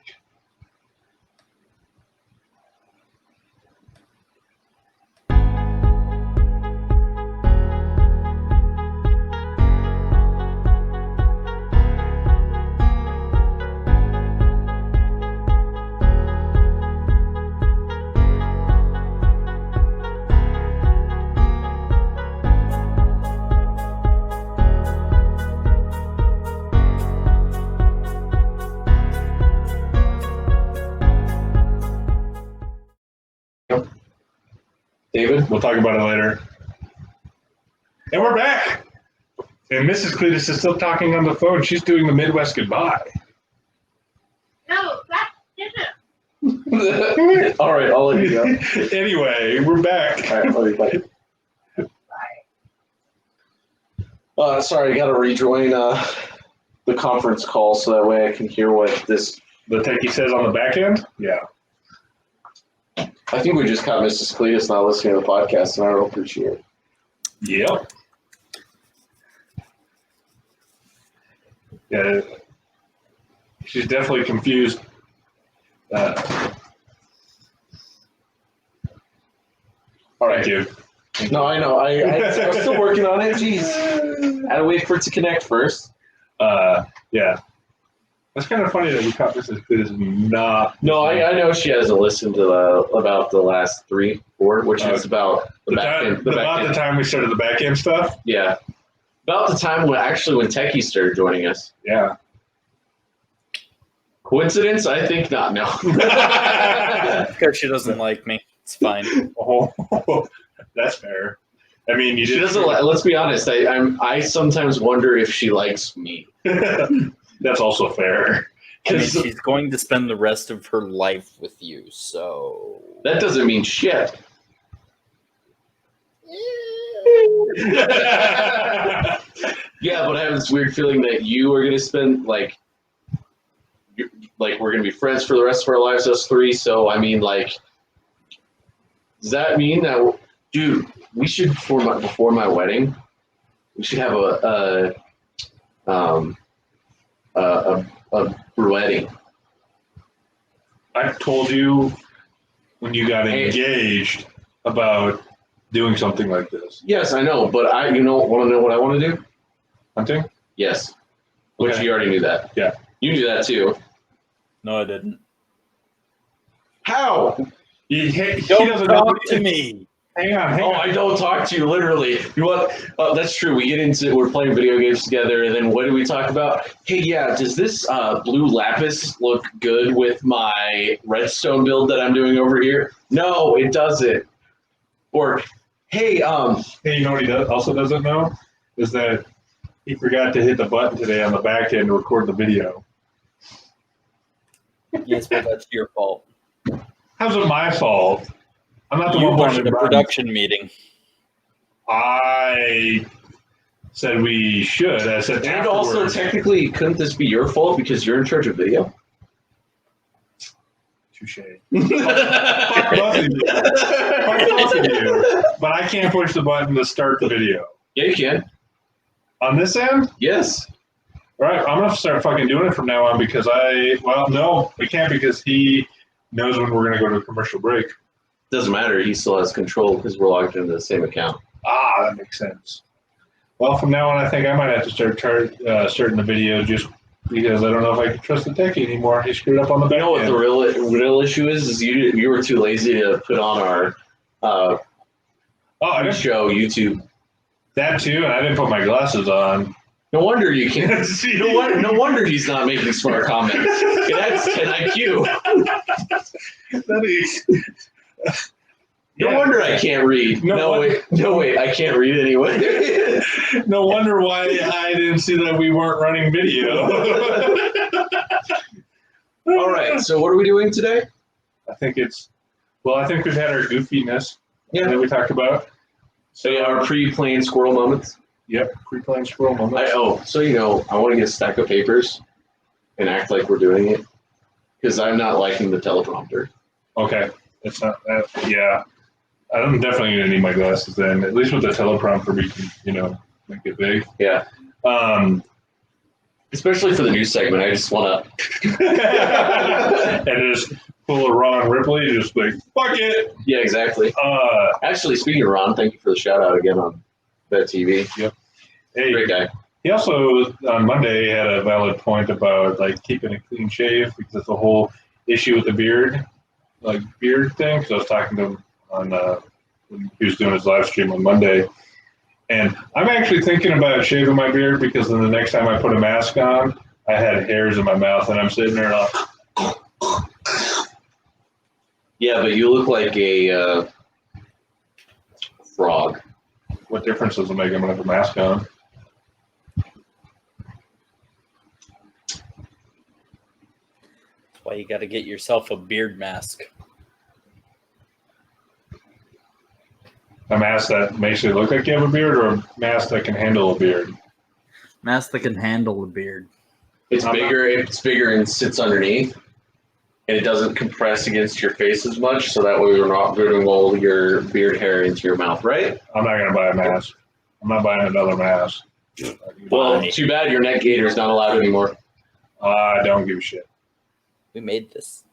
David? We'll talk about it later. And we're back. And Mrs. Cleetus is still talking on the phone. She's doing the Midwest goodbye. No, that didn't. All right, I'll let you go. Anyway, we're back. All right, love you, buddy. Sorry, I got to rejoin the conference call so that way I can hear what this. The techie says on the back end? Yeah. I think we just caught Mrs. Cleetus not listening to the podcast, and I don't appreciate it. Yep. Yeah. She's definitely confused. All right. Thank you. No, I know. I'm still working on it. Jeez. I had to wait for it to connect first. Yeah. That's kind of funny that you caught this as good as not. No, I know she hasn't listened to about the last 3, 4, which is about the back end. The time we started the back end stuff. Yeah, about the time when Techie started joining us. Yeah. Coincidence? I think not. No. Because she doesn't like me. It's fine. Oh, that's fair. I mean, She doesn't. Let's be honest. I sometimes wonder if she likes me. That's also fair. I mean, she's going to spend the rest of her life with you, so That doesn't mean shit. Yeah, but I have this weird feeling that you are going to spend we're going to be friends for the rest of our lives, us 3. So I mean, does that mean that, dude? We should before my wedding, we should have a bruetting. I told you when you got engaged about doing something like this. Yes, I know, but want to know what I want to do? Hunting? Yes. Which Okay. you already knew that. Yeah. You knew that too. no, I didn't. How? He Don't doesn't talk to me. Hang on. Oh, I don't talk to you literally. You know what? That's true. We're playing video games together, and then what do we talk about? Hey, yeah, does this blue lapis look good with my redstone build that I'm doing over here? No, it doesn't. Or, hey, Hey, you know what he also doesn't know? Is that he forgot to hit the button today on the back end to record the video. Yes, but that's your fault. How's it my fault? I'm not the You one wanted pushing a buttons. production meeting. I said we should. I said and also afterwards. technically, couldn't this be your fault because you're in charge of video? Touche. Fuck both of you. Fuck both of you. But I can't push the button to start the video. Yeah, you can. On this end? Yes. All right, I'm going to start fucking doing it from now on because no, we can't because he knows when we're going to go to a commercial break. Doesn't matter. He still has control because we're logged into the same account. Ah, that makes sense. Well, from now on, I think I might have to start starting the video just because I don't know if I can trust the techie anymore. He screwed up on the back You know what end. the real issue is you were too lazy to put on our Oh, I didn't show YouTube. that too, and I didn't put my glasses on. No wonder you can't. No wonder he's not making smart comments. It adds 10 IQ. That is. No wonder I can't read. No wait, I can't read anyway. No wonder why I didn't see that we weren't running video. All right, so what are we doing today? I think we've had our goofiness that we talked about. So yeah, our pre-planned squirrel moments. Yep, pre-planned squirrel moments. I want to get a stack of papers and act like we're doing it because I'm not liking the teleprompter. Okay, it's not that. Yeah, I'm definitely gonna need my glasses then. At least with the teleprompter, we can, make it big. Yeah. Especially for the news segment, I just want to. And just pull a Ron Ripley, just like fuck it. Yeah, exactly. Actually, speaking of Ron, thank you for the shout out again on Bet TV. Hey, Great guy. he also on Monday had a valid point about keeping a clean shave because that's the whole issue with the beard thing. Because I was talking to him on when he was doing his live stream on Monday, and I'm actually thinking about shaving my beard because then the next time I put a mask on, I had hairs in my mouth and I'm sitting there like. Yeah, but you look like a frog. What difference does it make? I'm gonna have a mask on. That's why you got to get yourself a beard mask. A mask that makes it look like you have a beard, or a mask that can handle a beard. Mask that can handle a beard. It's bigger and sits underneath, and it doesn't compress against your face as much, so that way you're not getting all your beard hair into your mouth, right? I'm not gonna buy a mask. I'm not buying another mask. Well, too bad your neck gator is not allowed anymore. I don't give a shit. We made this.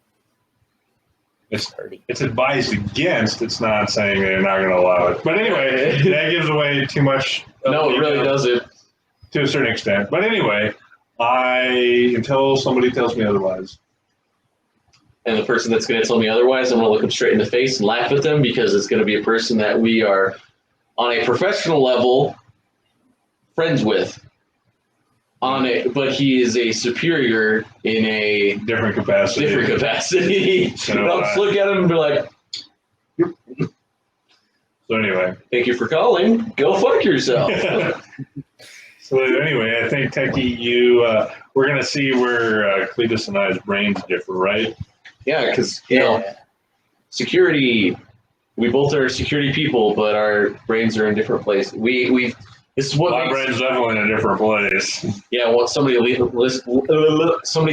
Party. It's advised against. It's not saying they're not going to allow it. But anyway, that gives away too much. No, it really doesn't. To a certain extent. But anyway, Until somebody tells me otherwise. And the person that's going to tell me otherwise, I'm going to look them straight in the face and laugh at them because it's going to be a person that we are on a professional level friends with. But he is a superior in a Different capacity. So I'll just look at him and be like, So anyway. thank you for calling. Go fuck yourself. So anyway, I think Techie, we're going to see where Cleetus and I's brains differ, right? Yeah, because, you know, security, we both are security people, but our brains are in different places. This is what My brain's definitely in a different place. Yeah, well, somebody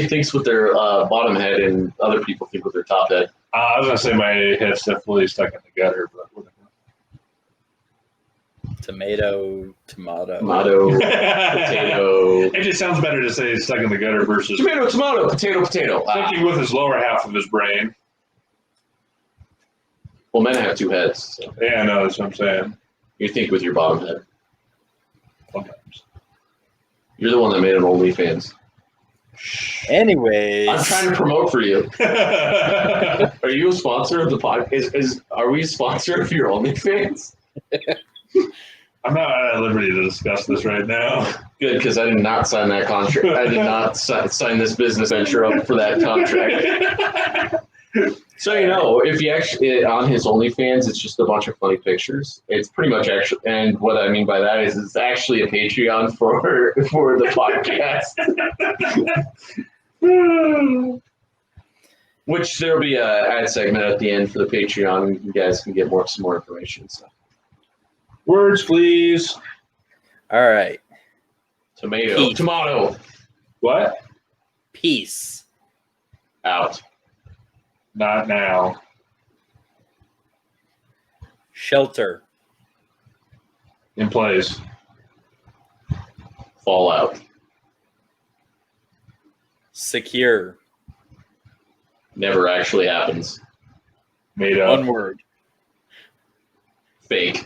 thinks with their bottom head, and other people think with their top head. I was gonna say my head's definitely stuck in the gutter, but whatever. Tomato. Tomato, potato. It just sounds better to say stuck in the gutter versus Tomato, potato. thinking with his lower half of his brain. Well, men have two heads. So Yeah, no, that's what I'm saying. you think with your bottom head. Sometimes. You're the one that made an OnlyFans. Anyways. I'm trying to promote for you. Are you a sponsor of the podcast? Are we a sponsor of your OnlyFans? I'm not at liberty to discuss this right now. Good, because I did not sign that contract. I did not sign this business venture up for that contract. So, you know, if you actually, on his OnlyFans, it's just a bunch of funny pictures. It's pretty much actually, and what I mean by that is it's actually a Patreon for the podcast. Which there'll be a ad segment at the end for the Patreon. You guys can get some more information. So. Words, please. All right. Tomato. What? Peace. Out. Not now. Shelter. In place. Fallout. Secure. Never actually happens. Made up. One word. Fake.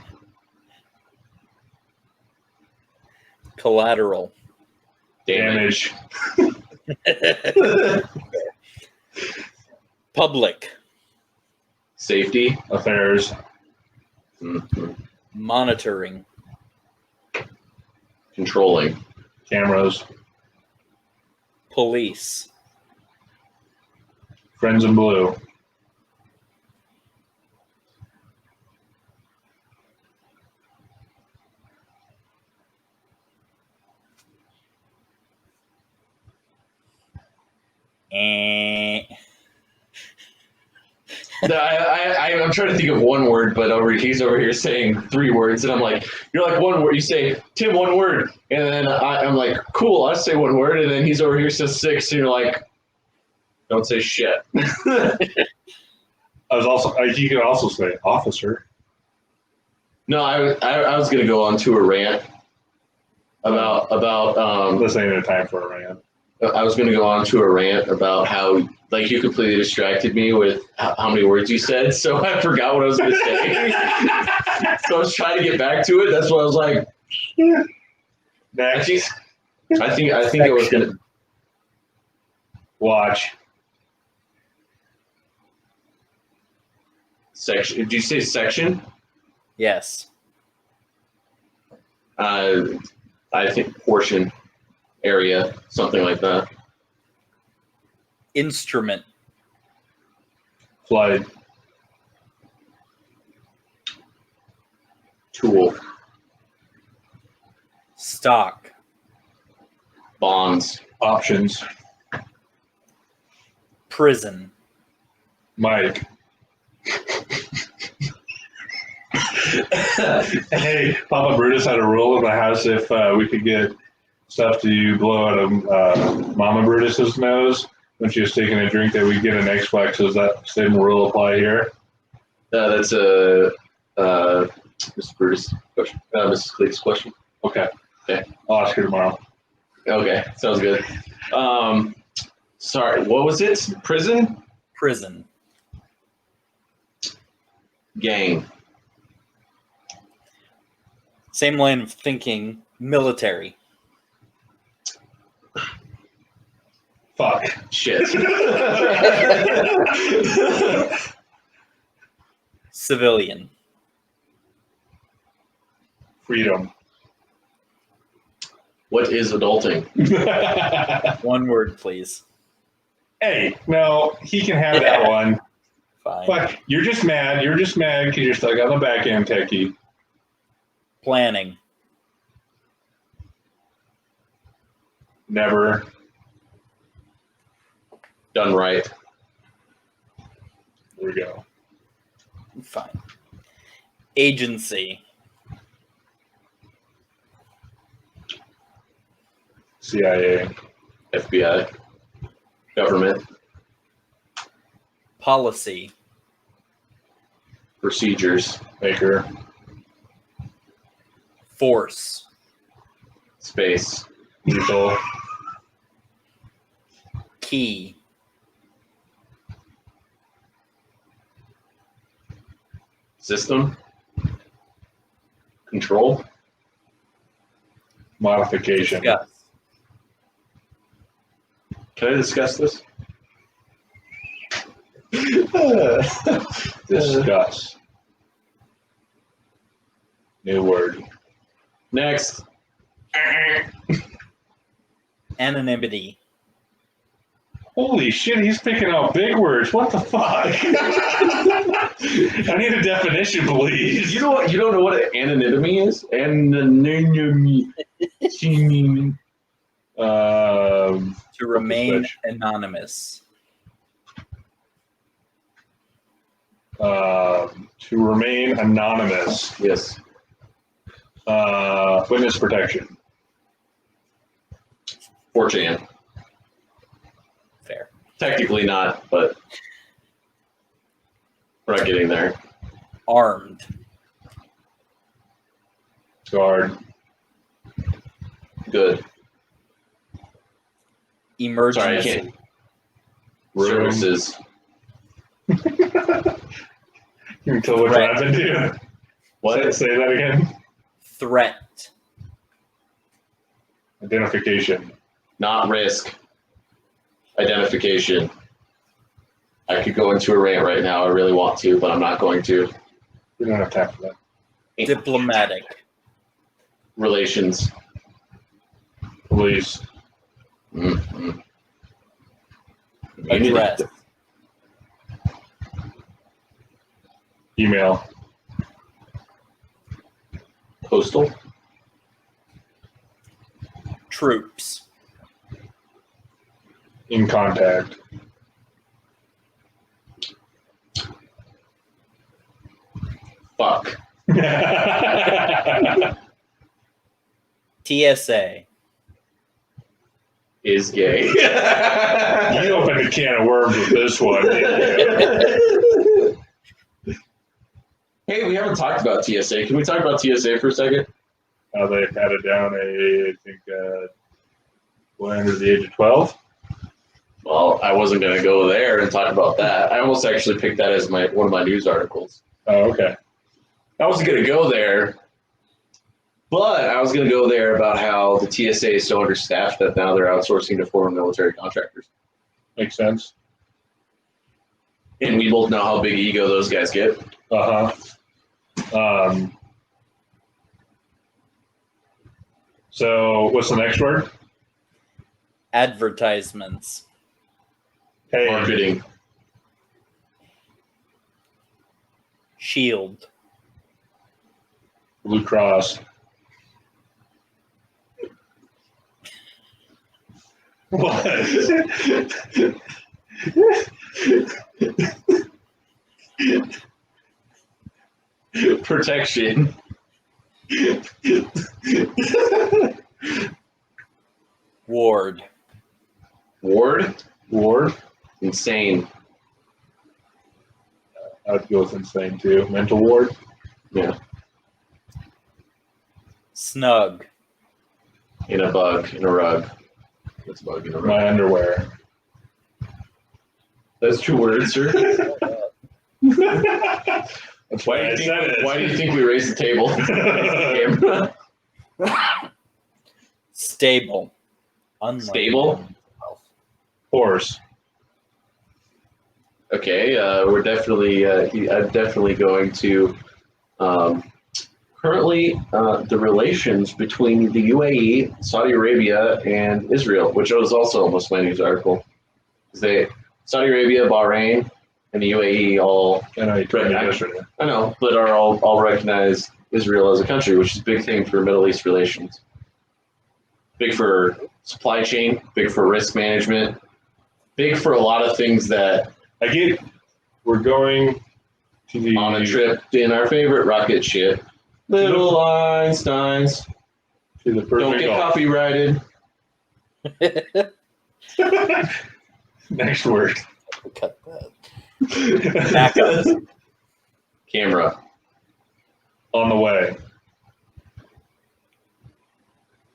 Collateral. Damage. Public. Safety. Affairs. Mm-hmm. Monitoring. Controlling. Cameras. Police. Friends in blue. I'm trying to think of one word, but he's over here saying 3 words, and I'm like, you're like one word. You say, Tim, 1 word, and then I'm like, cool, I say 1 word, and then he's over here says 6, and you're like, don't say shit. You could also say officer. No, I was gonna go on to a rant about This ain't a time for a rant. I was going to go on to a rant about how, like, you completely distracted me with how many words you said, so I forgot what I was going to say. So I was trying to get back to it. That's why I was like, Next. I think I was going to Watch. section. Did you say section? Yes. I think portion, area, something like that. Instrument. Flight. Tool. Stock. Bonds. Options. Prison. Mike. Hey, Papa Brutus had a rule in the house if we could get stuff to blow out of Mama Brutus's nose when she was taking a drink that we get an X-Flex. Does that same rule apply here? That's a Mr. Brutus question. Mrs. Cleetus question. Okay. Okay. I'll ask her tomorrow. Okay, sounds good. Sorry, what was it? Prison? Prison. Gang. Same line of thinking. Military. Fuck. Shit. Civilian. Freedom. What is adulting? One word, please. Hey, no, he can have that one. Fine. Fuck, you're just mad. You're just mad because you're stuck on the back end, techie. Planning. Never. Done right. There we go. Fine. Agency. CIA. FBI. Government. Policy. Procedures. Maker. Force. Space. Lethal. Key. System. Control. Modification. Discuss. Can I discuss this? Discuss. New word. Next. Anonymity. Holy shit, he's picking out big words. What the fuck? I need a definition, please. You know what? You don't know what anonymity is? Anonymity. To remain anonymous. To remain anonymous. Yes. Witness protection. 4chan. Fair. Technically not, but we're not getting there. Armed. Guard. Good. Emergency. Sorry, I can't. Services. You can tell what Threat. happened to you. What? Say that again. Threat. Identification. Not risk. Identification. I could go into a rant right now. I really want to, but I'm not going to. We don't have time for that. Diplomatic. Relations. Police. Mm-hmm. Address. Email. Postal. Troops. In contact. Fuck. TSA. Is gay. You opened a can of worms with this one. Hey, we haven't talked about TSA. Can we talk about TSA for a second? They patted down I think, boy under the age of 12. Well, I wasn't going to go there and talk about that. I almost actually picked that as one of my news articles. Oh, okay. I wasn't going to go there, but I was going to go there about how the TSA is so understaffed that now they're outsourcing to foreign military contractors. Makes sense. And we both know how big ego those guys get. So what's the next word? Advertisements. Hey. Marketing. Shield. Blue Cross. What? Protection. Ward. Ward. Ward. Insane. I'd go with insane too. Mental ward. Yeah. Snug. In a bug. In a rug. What's a bug in a rug? My underwear. That's 2 words, sir. That's Why do you think we raised the table? Stable. Unlike Stable? health. Horse. Okay, we're definitely. I'm definitely going to. Currently, the relations between the UAE, Saudi Arabia, and Israel, which was also almost my news article, Saudi Arabia, Bahrain, and the UAE all. I know you told me yesterday. I know, but are all recognize Israel as a country, which is a big thing for Middle East relations. Big for supply chain, big for risk management, big for a lot of things that I get. We're going to the on a trip in our favorite rocket ship, Little Einsteins. to the Don't perfect get golf. copyrighted. Next word. Cut that. Back up. Camera. On the way.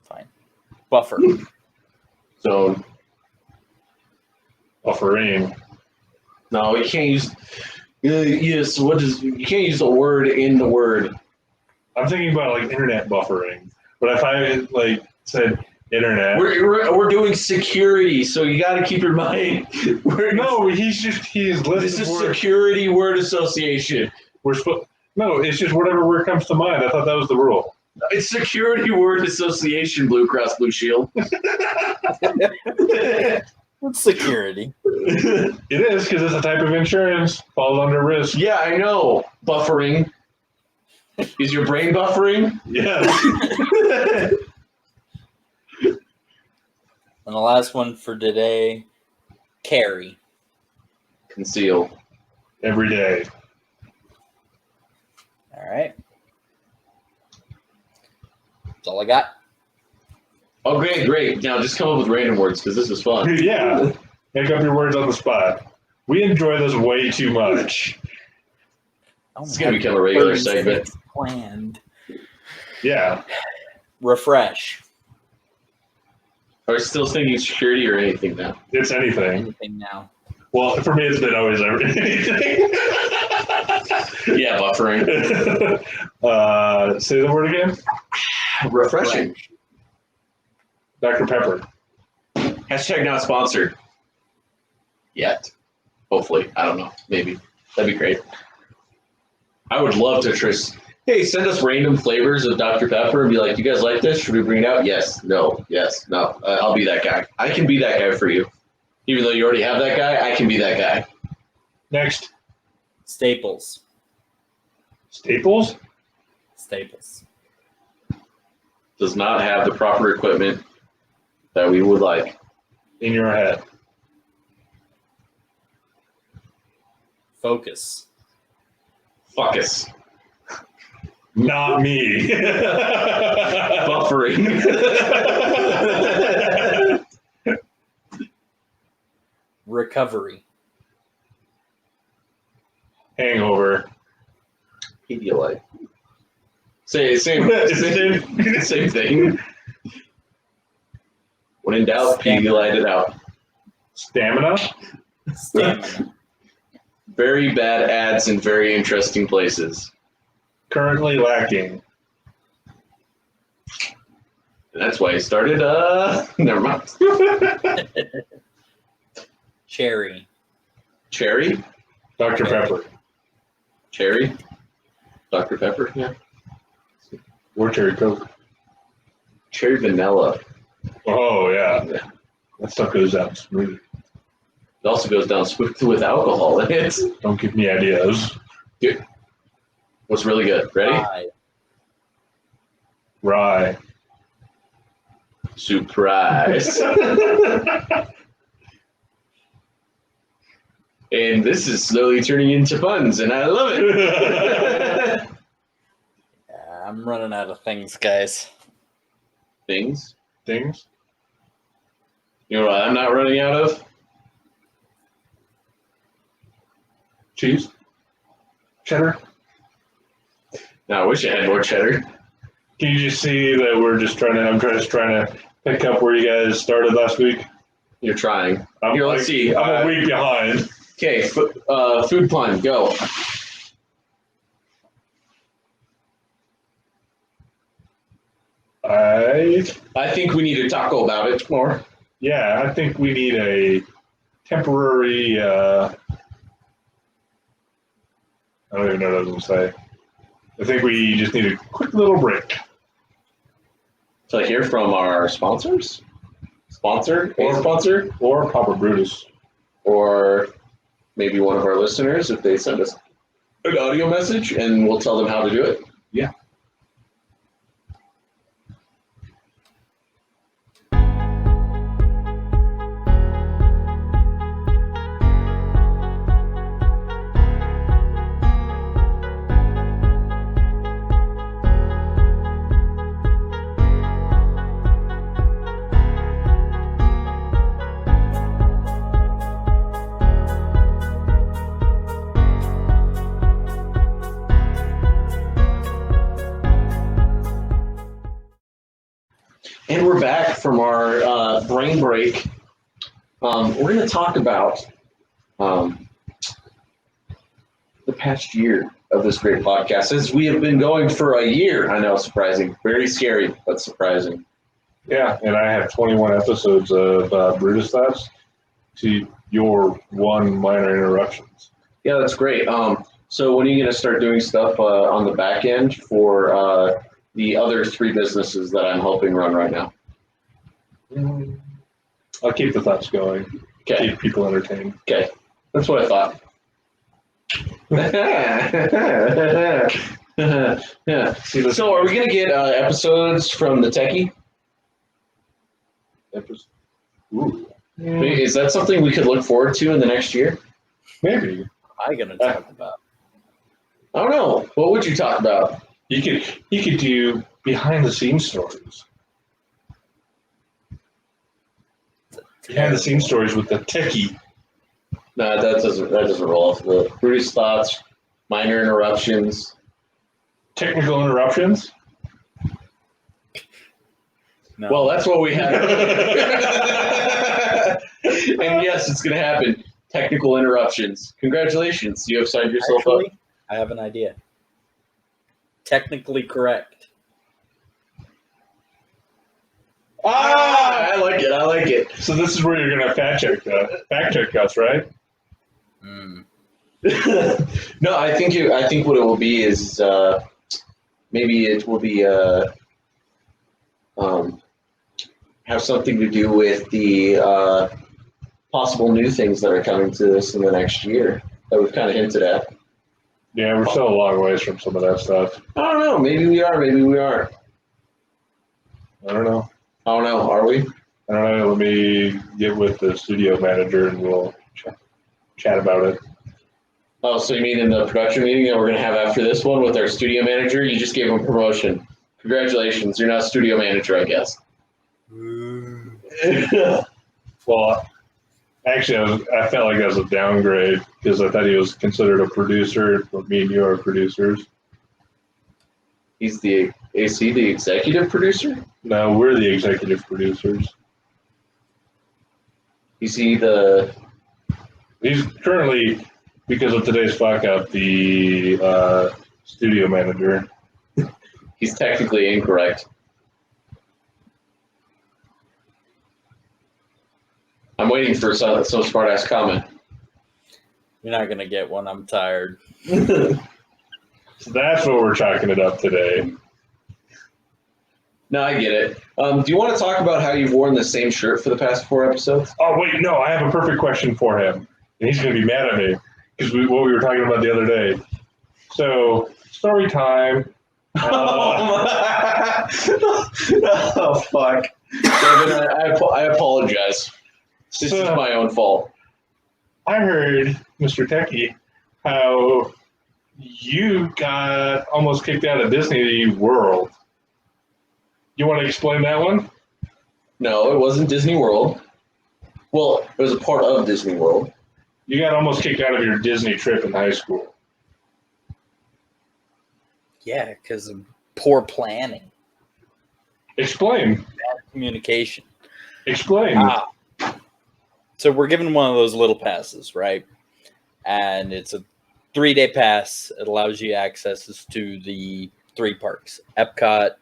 Fine. Buffer. So Offering. no, you can't use. Yes, you can't use a word in the word. I'm thinking about like internet buffering, but if I like said internet, We're doing security, so you got to keep in mind. no, he's listing. This is words. security word association. We're supposed. No, it's just whatever word comes to mind. I thought that was the rule. It's security word association. Blue Cross Blue Shield. It's security. It is because it's a type of insurance. Falls under risk. Yeah, I know. Buffering. Is your brain buffering? Yeah. And the last one for today, carry. Conceal. Every day. All right. That's all I got. Oh, great. Now just come up with random words because this is fun. Yeah. Make up your words on the spot. We enjoy this way too much. It's gonna become a regular 36 segment. Planned. Yeah. Refresh. Are you still thinking security or anything now? It's anything. Anything now. Well, for me, it's been always anything. Yeah, buffering. Say the word again. Refreshing. Dr. Pepper. Hashtag not sponsored. Yet. Hopefully. I don't know. Maybe. That'd be great. I would love to just, hey, send us random flavors of Dr. Pepper and be like, you guys like this? Should we bring it out? Yes. No. Yes. No. I'll be that guy. I can be that guy for you. Even though you already have that guy, I can be that guy. Next. Staples. Staples. Staples. Does not have the proper equipment that we would like. In your head. Focus. Fuck us. Not me. Buffering. Recovery. Hangover. Pedialyte. Same thing. When in doubt, Pedialyte it out. Stamina. Stamina. Very bad ads in very interesting places. Currently lacking. And that's why he started, never mind. Cherry. Cherry? Dr. Pepper. Cherry? Dr. Pepper? Yeah. Or Cherry Coke. Cherry vanilla. Oh, yeah. That stuff goes down smooth. It also goes down smooth with alcohol in it. Don't give me ideas. What's really good? Ready? Rye. Rye. Surprise. And this is slowly turning into puns, and I love it. Yeah, I'm running out of things, guys. Things. Things. You know what I'm not running out of? Cheese. Cheddar. No, I wish I had more cheddar. Can you just see that I'm just trying to pick up where you guys started last week? You're trying. I'm Here, let's see. I'm a week behind. Okay, food pun, go. I I think we need to taco about it more. think we need a temporary. I don't even know what I was going to say. I think we just need a quick little break. So hear from our sponsors, sponsor, Or Papa Brutus. or maybe one of our listeners if they send us an audio message, and we'll tell them how to do it. Yeah. And we're back from our brain break. We're going to talk about the past year of this great podcast, as we have been going for a year. I know, surprising. Very scary, but surprising. Yeah, and I have 21 episodes of Brutus Thoughts to your one minor interruptions. Yeah, that's great. So when are you going to start doing stuff on the back end for the other 3 businesses that I'm helping run right now? I'll keep the thoughts going. Okay. Keep people entertained. Okay. That's what I thought. Yeah. So are we going to get episodes from the techie? Ooh. Is that something we could look forward to in the next year? Maybe. I gonna talk about? I don't know. What would you talk about? You could do behind the scenes stories. Behind the scenes stories with the techie. No, that doesn't roll off the Brutus Thoughts, minor interruptions. Technical interruptions. No. Well, that's what we have. And yes, it's going to happen. Technical interruptions. Congratulations. You have signed yourself up. Actually, I have an idea. Technically correct. I like it. I like it. So this is where you're gonna fact check us, right? Mm. No, I think what it will be is maybe it will be have something to do with the possible new things that are coming to this in the next year that we've kind of hinted at. Yeah, we're still a long ways from some of that stuff. I don't know. Maybe we are. Maybe we aren't. I don't know. I don't know. Are we? I don't know. Let me get with the studio manager and we'll chat about it. Oh, so you mean in the production meeting that we're going to have after this one with our studio manager? You just gave him promotion. Congratulations. You're now studio manager, I guess. Well, actually, I felt like that was a downgrade because I thought he was considered a producer, but me and you are producers. He's the AC, the executive producer? No, we're the executive producers. Is he the... He's currently, because of today's fuck up, the studio manager. He's technically incorrect. I'm waiting for some smart-ass comment. You're not gonna get one. I'm tired. So that's what we're chalking it up today. No, I get it. Do you want to talk about how you've worn the same shirt for the past 4 episodes? Oh, wait, no, I have a perfect question for him. And he's going to be mad at me because what we were talking about the other day. So, story time. Oh, fuck. Devin, I apologize. This is my own fault. I heard, Mr. Techie, how you got almost kicked out of Disney World. You want to explain that one? No, it wasn't Disney World. Well, it was a part of Disney World. You got almost kicked out of your Disney trip in high school. Yeah, because of poor planning, Explain. bad communication. Explain. So we're given one of those little passes, right? And it's a 3-day pass. It allows you access to the 3 parks: Epcot,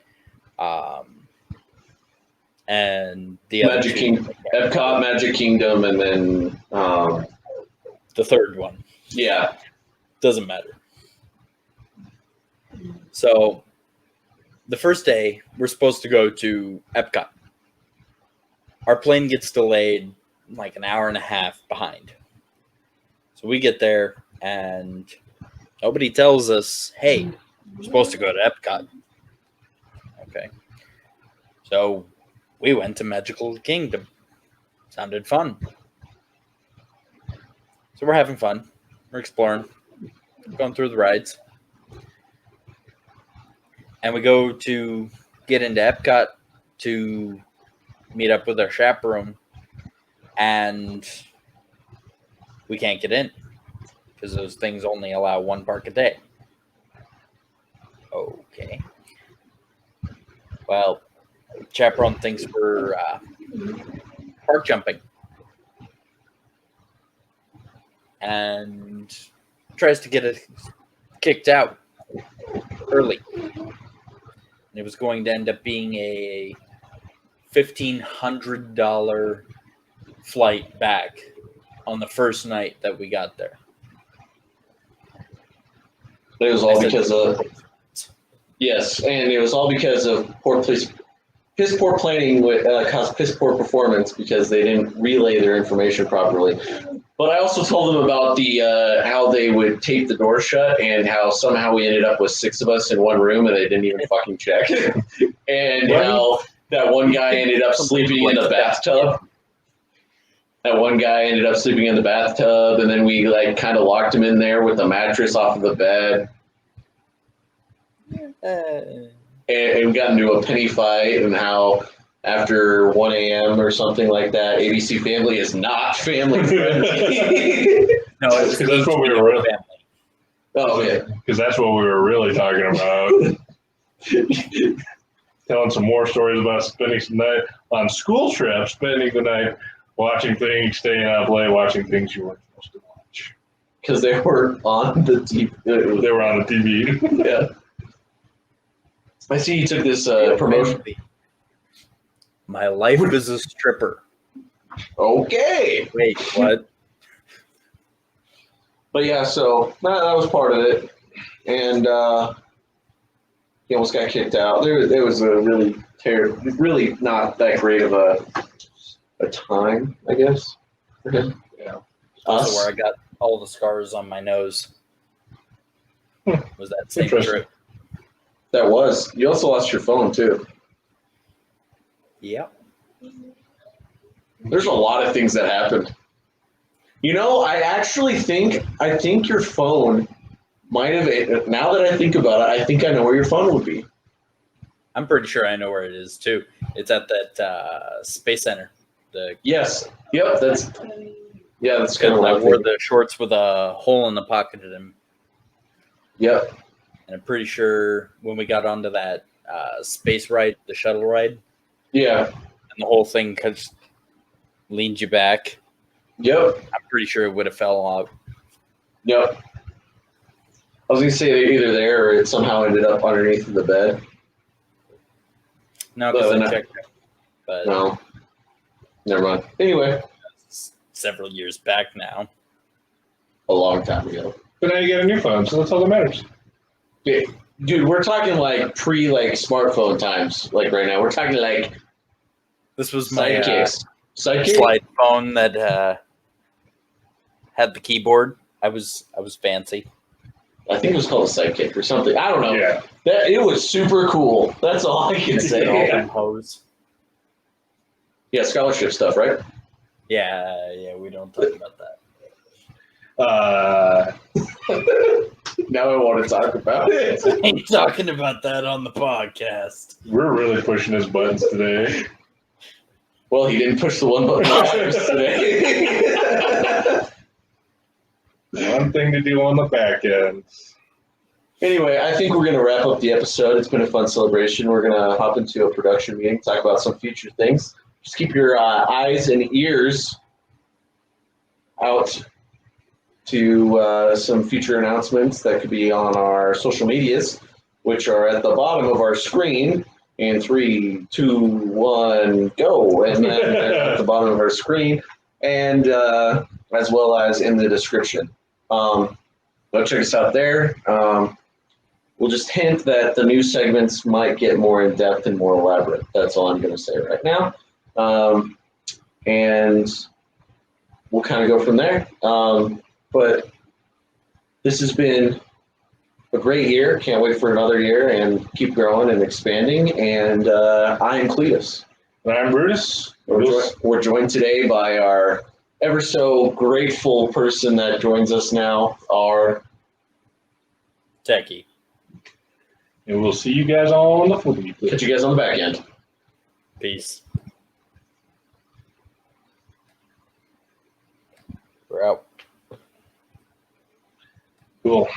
and the other Magic two, Kingdom, Epcot, Magic Kingdom, and then the third one. yeah. Doesn't matter. So the first day, we're supposed to go to Epcot. Our plane gets delayed like an hour and a half behind. So we get there and nobody tells us, hey, we're supposed to go to Epcot. Okay. So we went to Magical Kingdom. Sounded fun. So we're having fun. We're exploring, going through the rides. And we go to get into Epcot to meet up with our chaperone. And we can't get in because those things only allow one park a day. Okay. Well, chaperone thinks we're park jumping and tries to get us kicked out early. And it was going to end up being a $1,500 flight back on the first night that we got there. It was all because of yes, and it was all because of piss poor planning caused piss poor performance because they didn't relay their information properly. But I also told them about the how they would tape the door shut and how somehow we ended up with 6 of us in one room and they didn't even fucking check. And how that one guy ended up sleeping in the bathtub. That one guy ended up sleeping in the bathtub, and then we like kind of locked him in there with the mattress off of the bed. And we got into a penny fight, and how after 1 a.m. or something like that, ABC Family is not family friendly. No, it's because that's what we were really. Oh, okay. Because that's what we were really talking about. Telling some more stories about spending some night on school trips, spending the night watching things, staying up late, watching things you weren't supposed to watch. Because they were on the TV. They were on the TV. Yeah. I see you took this promotion. My life is a stripper. Okay. Wait, what? But yeah, so that was part of it. And he almost got kicked out. There was a really not that great of a time, I guess, for him. Yeah. Also where I got all the scars on my nose. Was that same trip? That was. You also lost your phone, too. Yep. There's a lot of things that happened. You know, I think your phone might have, now that I think about it, I think I know where your phone would be. I'm pretty sure I know where it is, too. It's at that Space Center. Yes. Yep. That's kind of I wore the shorts with a hole in the pocket in them. Yep. And I'm pretty sure when we got onto that space ride, the shuttle ride. Yeah. And the whole thing just leaned you back. Yep. I'm pretty sure it would have fell off. Yep. I was going to say either there or it somehow ended up underneath the bed. No, because I checked it. But no. Never mind. Anyway. Several years back now. A long time ago. But now you got a new phone, so that's all that matters. Yeah. Dude, we're talking like smartphone times. Like right now, we're talking like this was my Sidekick slide phone that had the keyboard. I was fancy. I think it was called a Sidekick or something. I don't know. Yeah. It was super cool. That's all I can say. Hose. Yeah, scholarship stuff, right? Yeah, we don't talk about that. Now I want to talk about it. I ain't talking about that on the podcast. We're really pushing his buttons today. Well, he didn't push the one button that matters today. One thing to do on the back end. Anyway, I think we're going to wrap up the episode. It's been a fun celebration. We're going to hop into a production meeting, talk about some future things. Just keep your eyes and ears out to some future announcements that could be on our social medias, which are at the bottom of our screen. And 3, 2, 1, go. And then at the bottom of our screen, and as well as in the description. Go check us out there. We'll just hint that the new segments might get more in depth and more elaborate. That's all I'm going to say right now. And we'll kind of go from there. But this has been a great year. Can't wait for another year and keep growing and expanding. And I am Cleetus. And I'm Brutus. We're joined today by our ever so grateful person that joins us now, our Techie. And we'll see you guys all on the footy. catch you guys on the back end. Peace. We're out. Cool.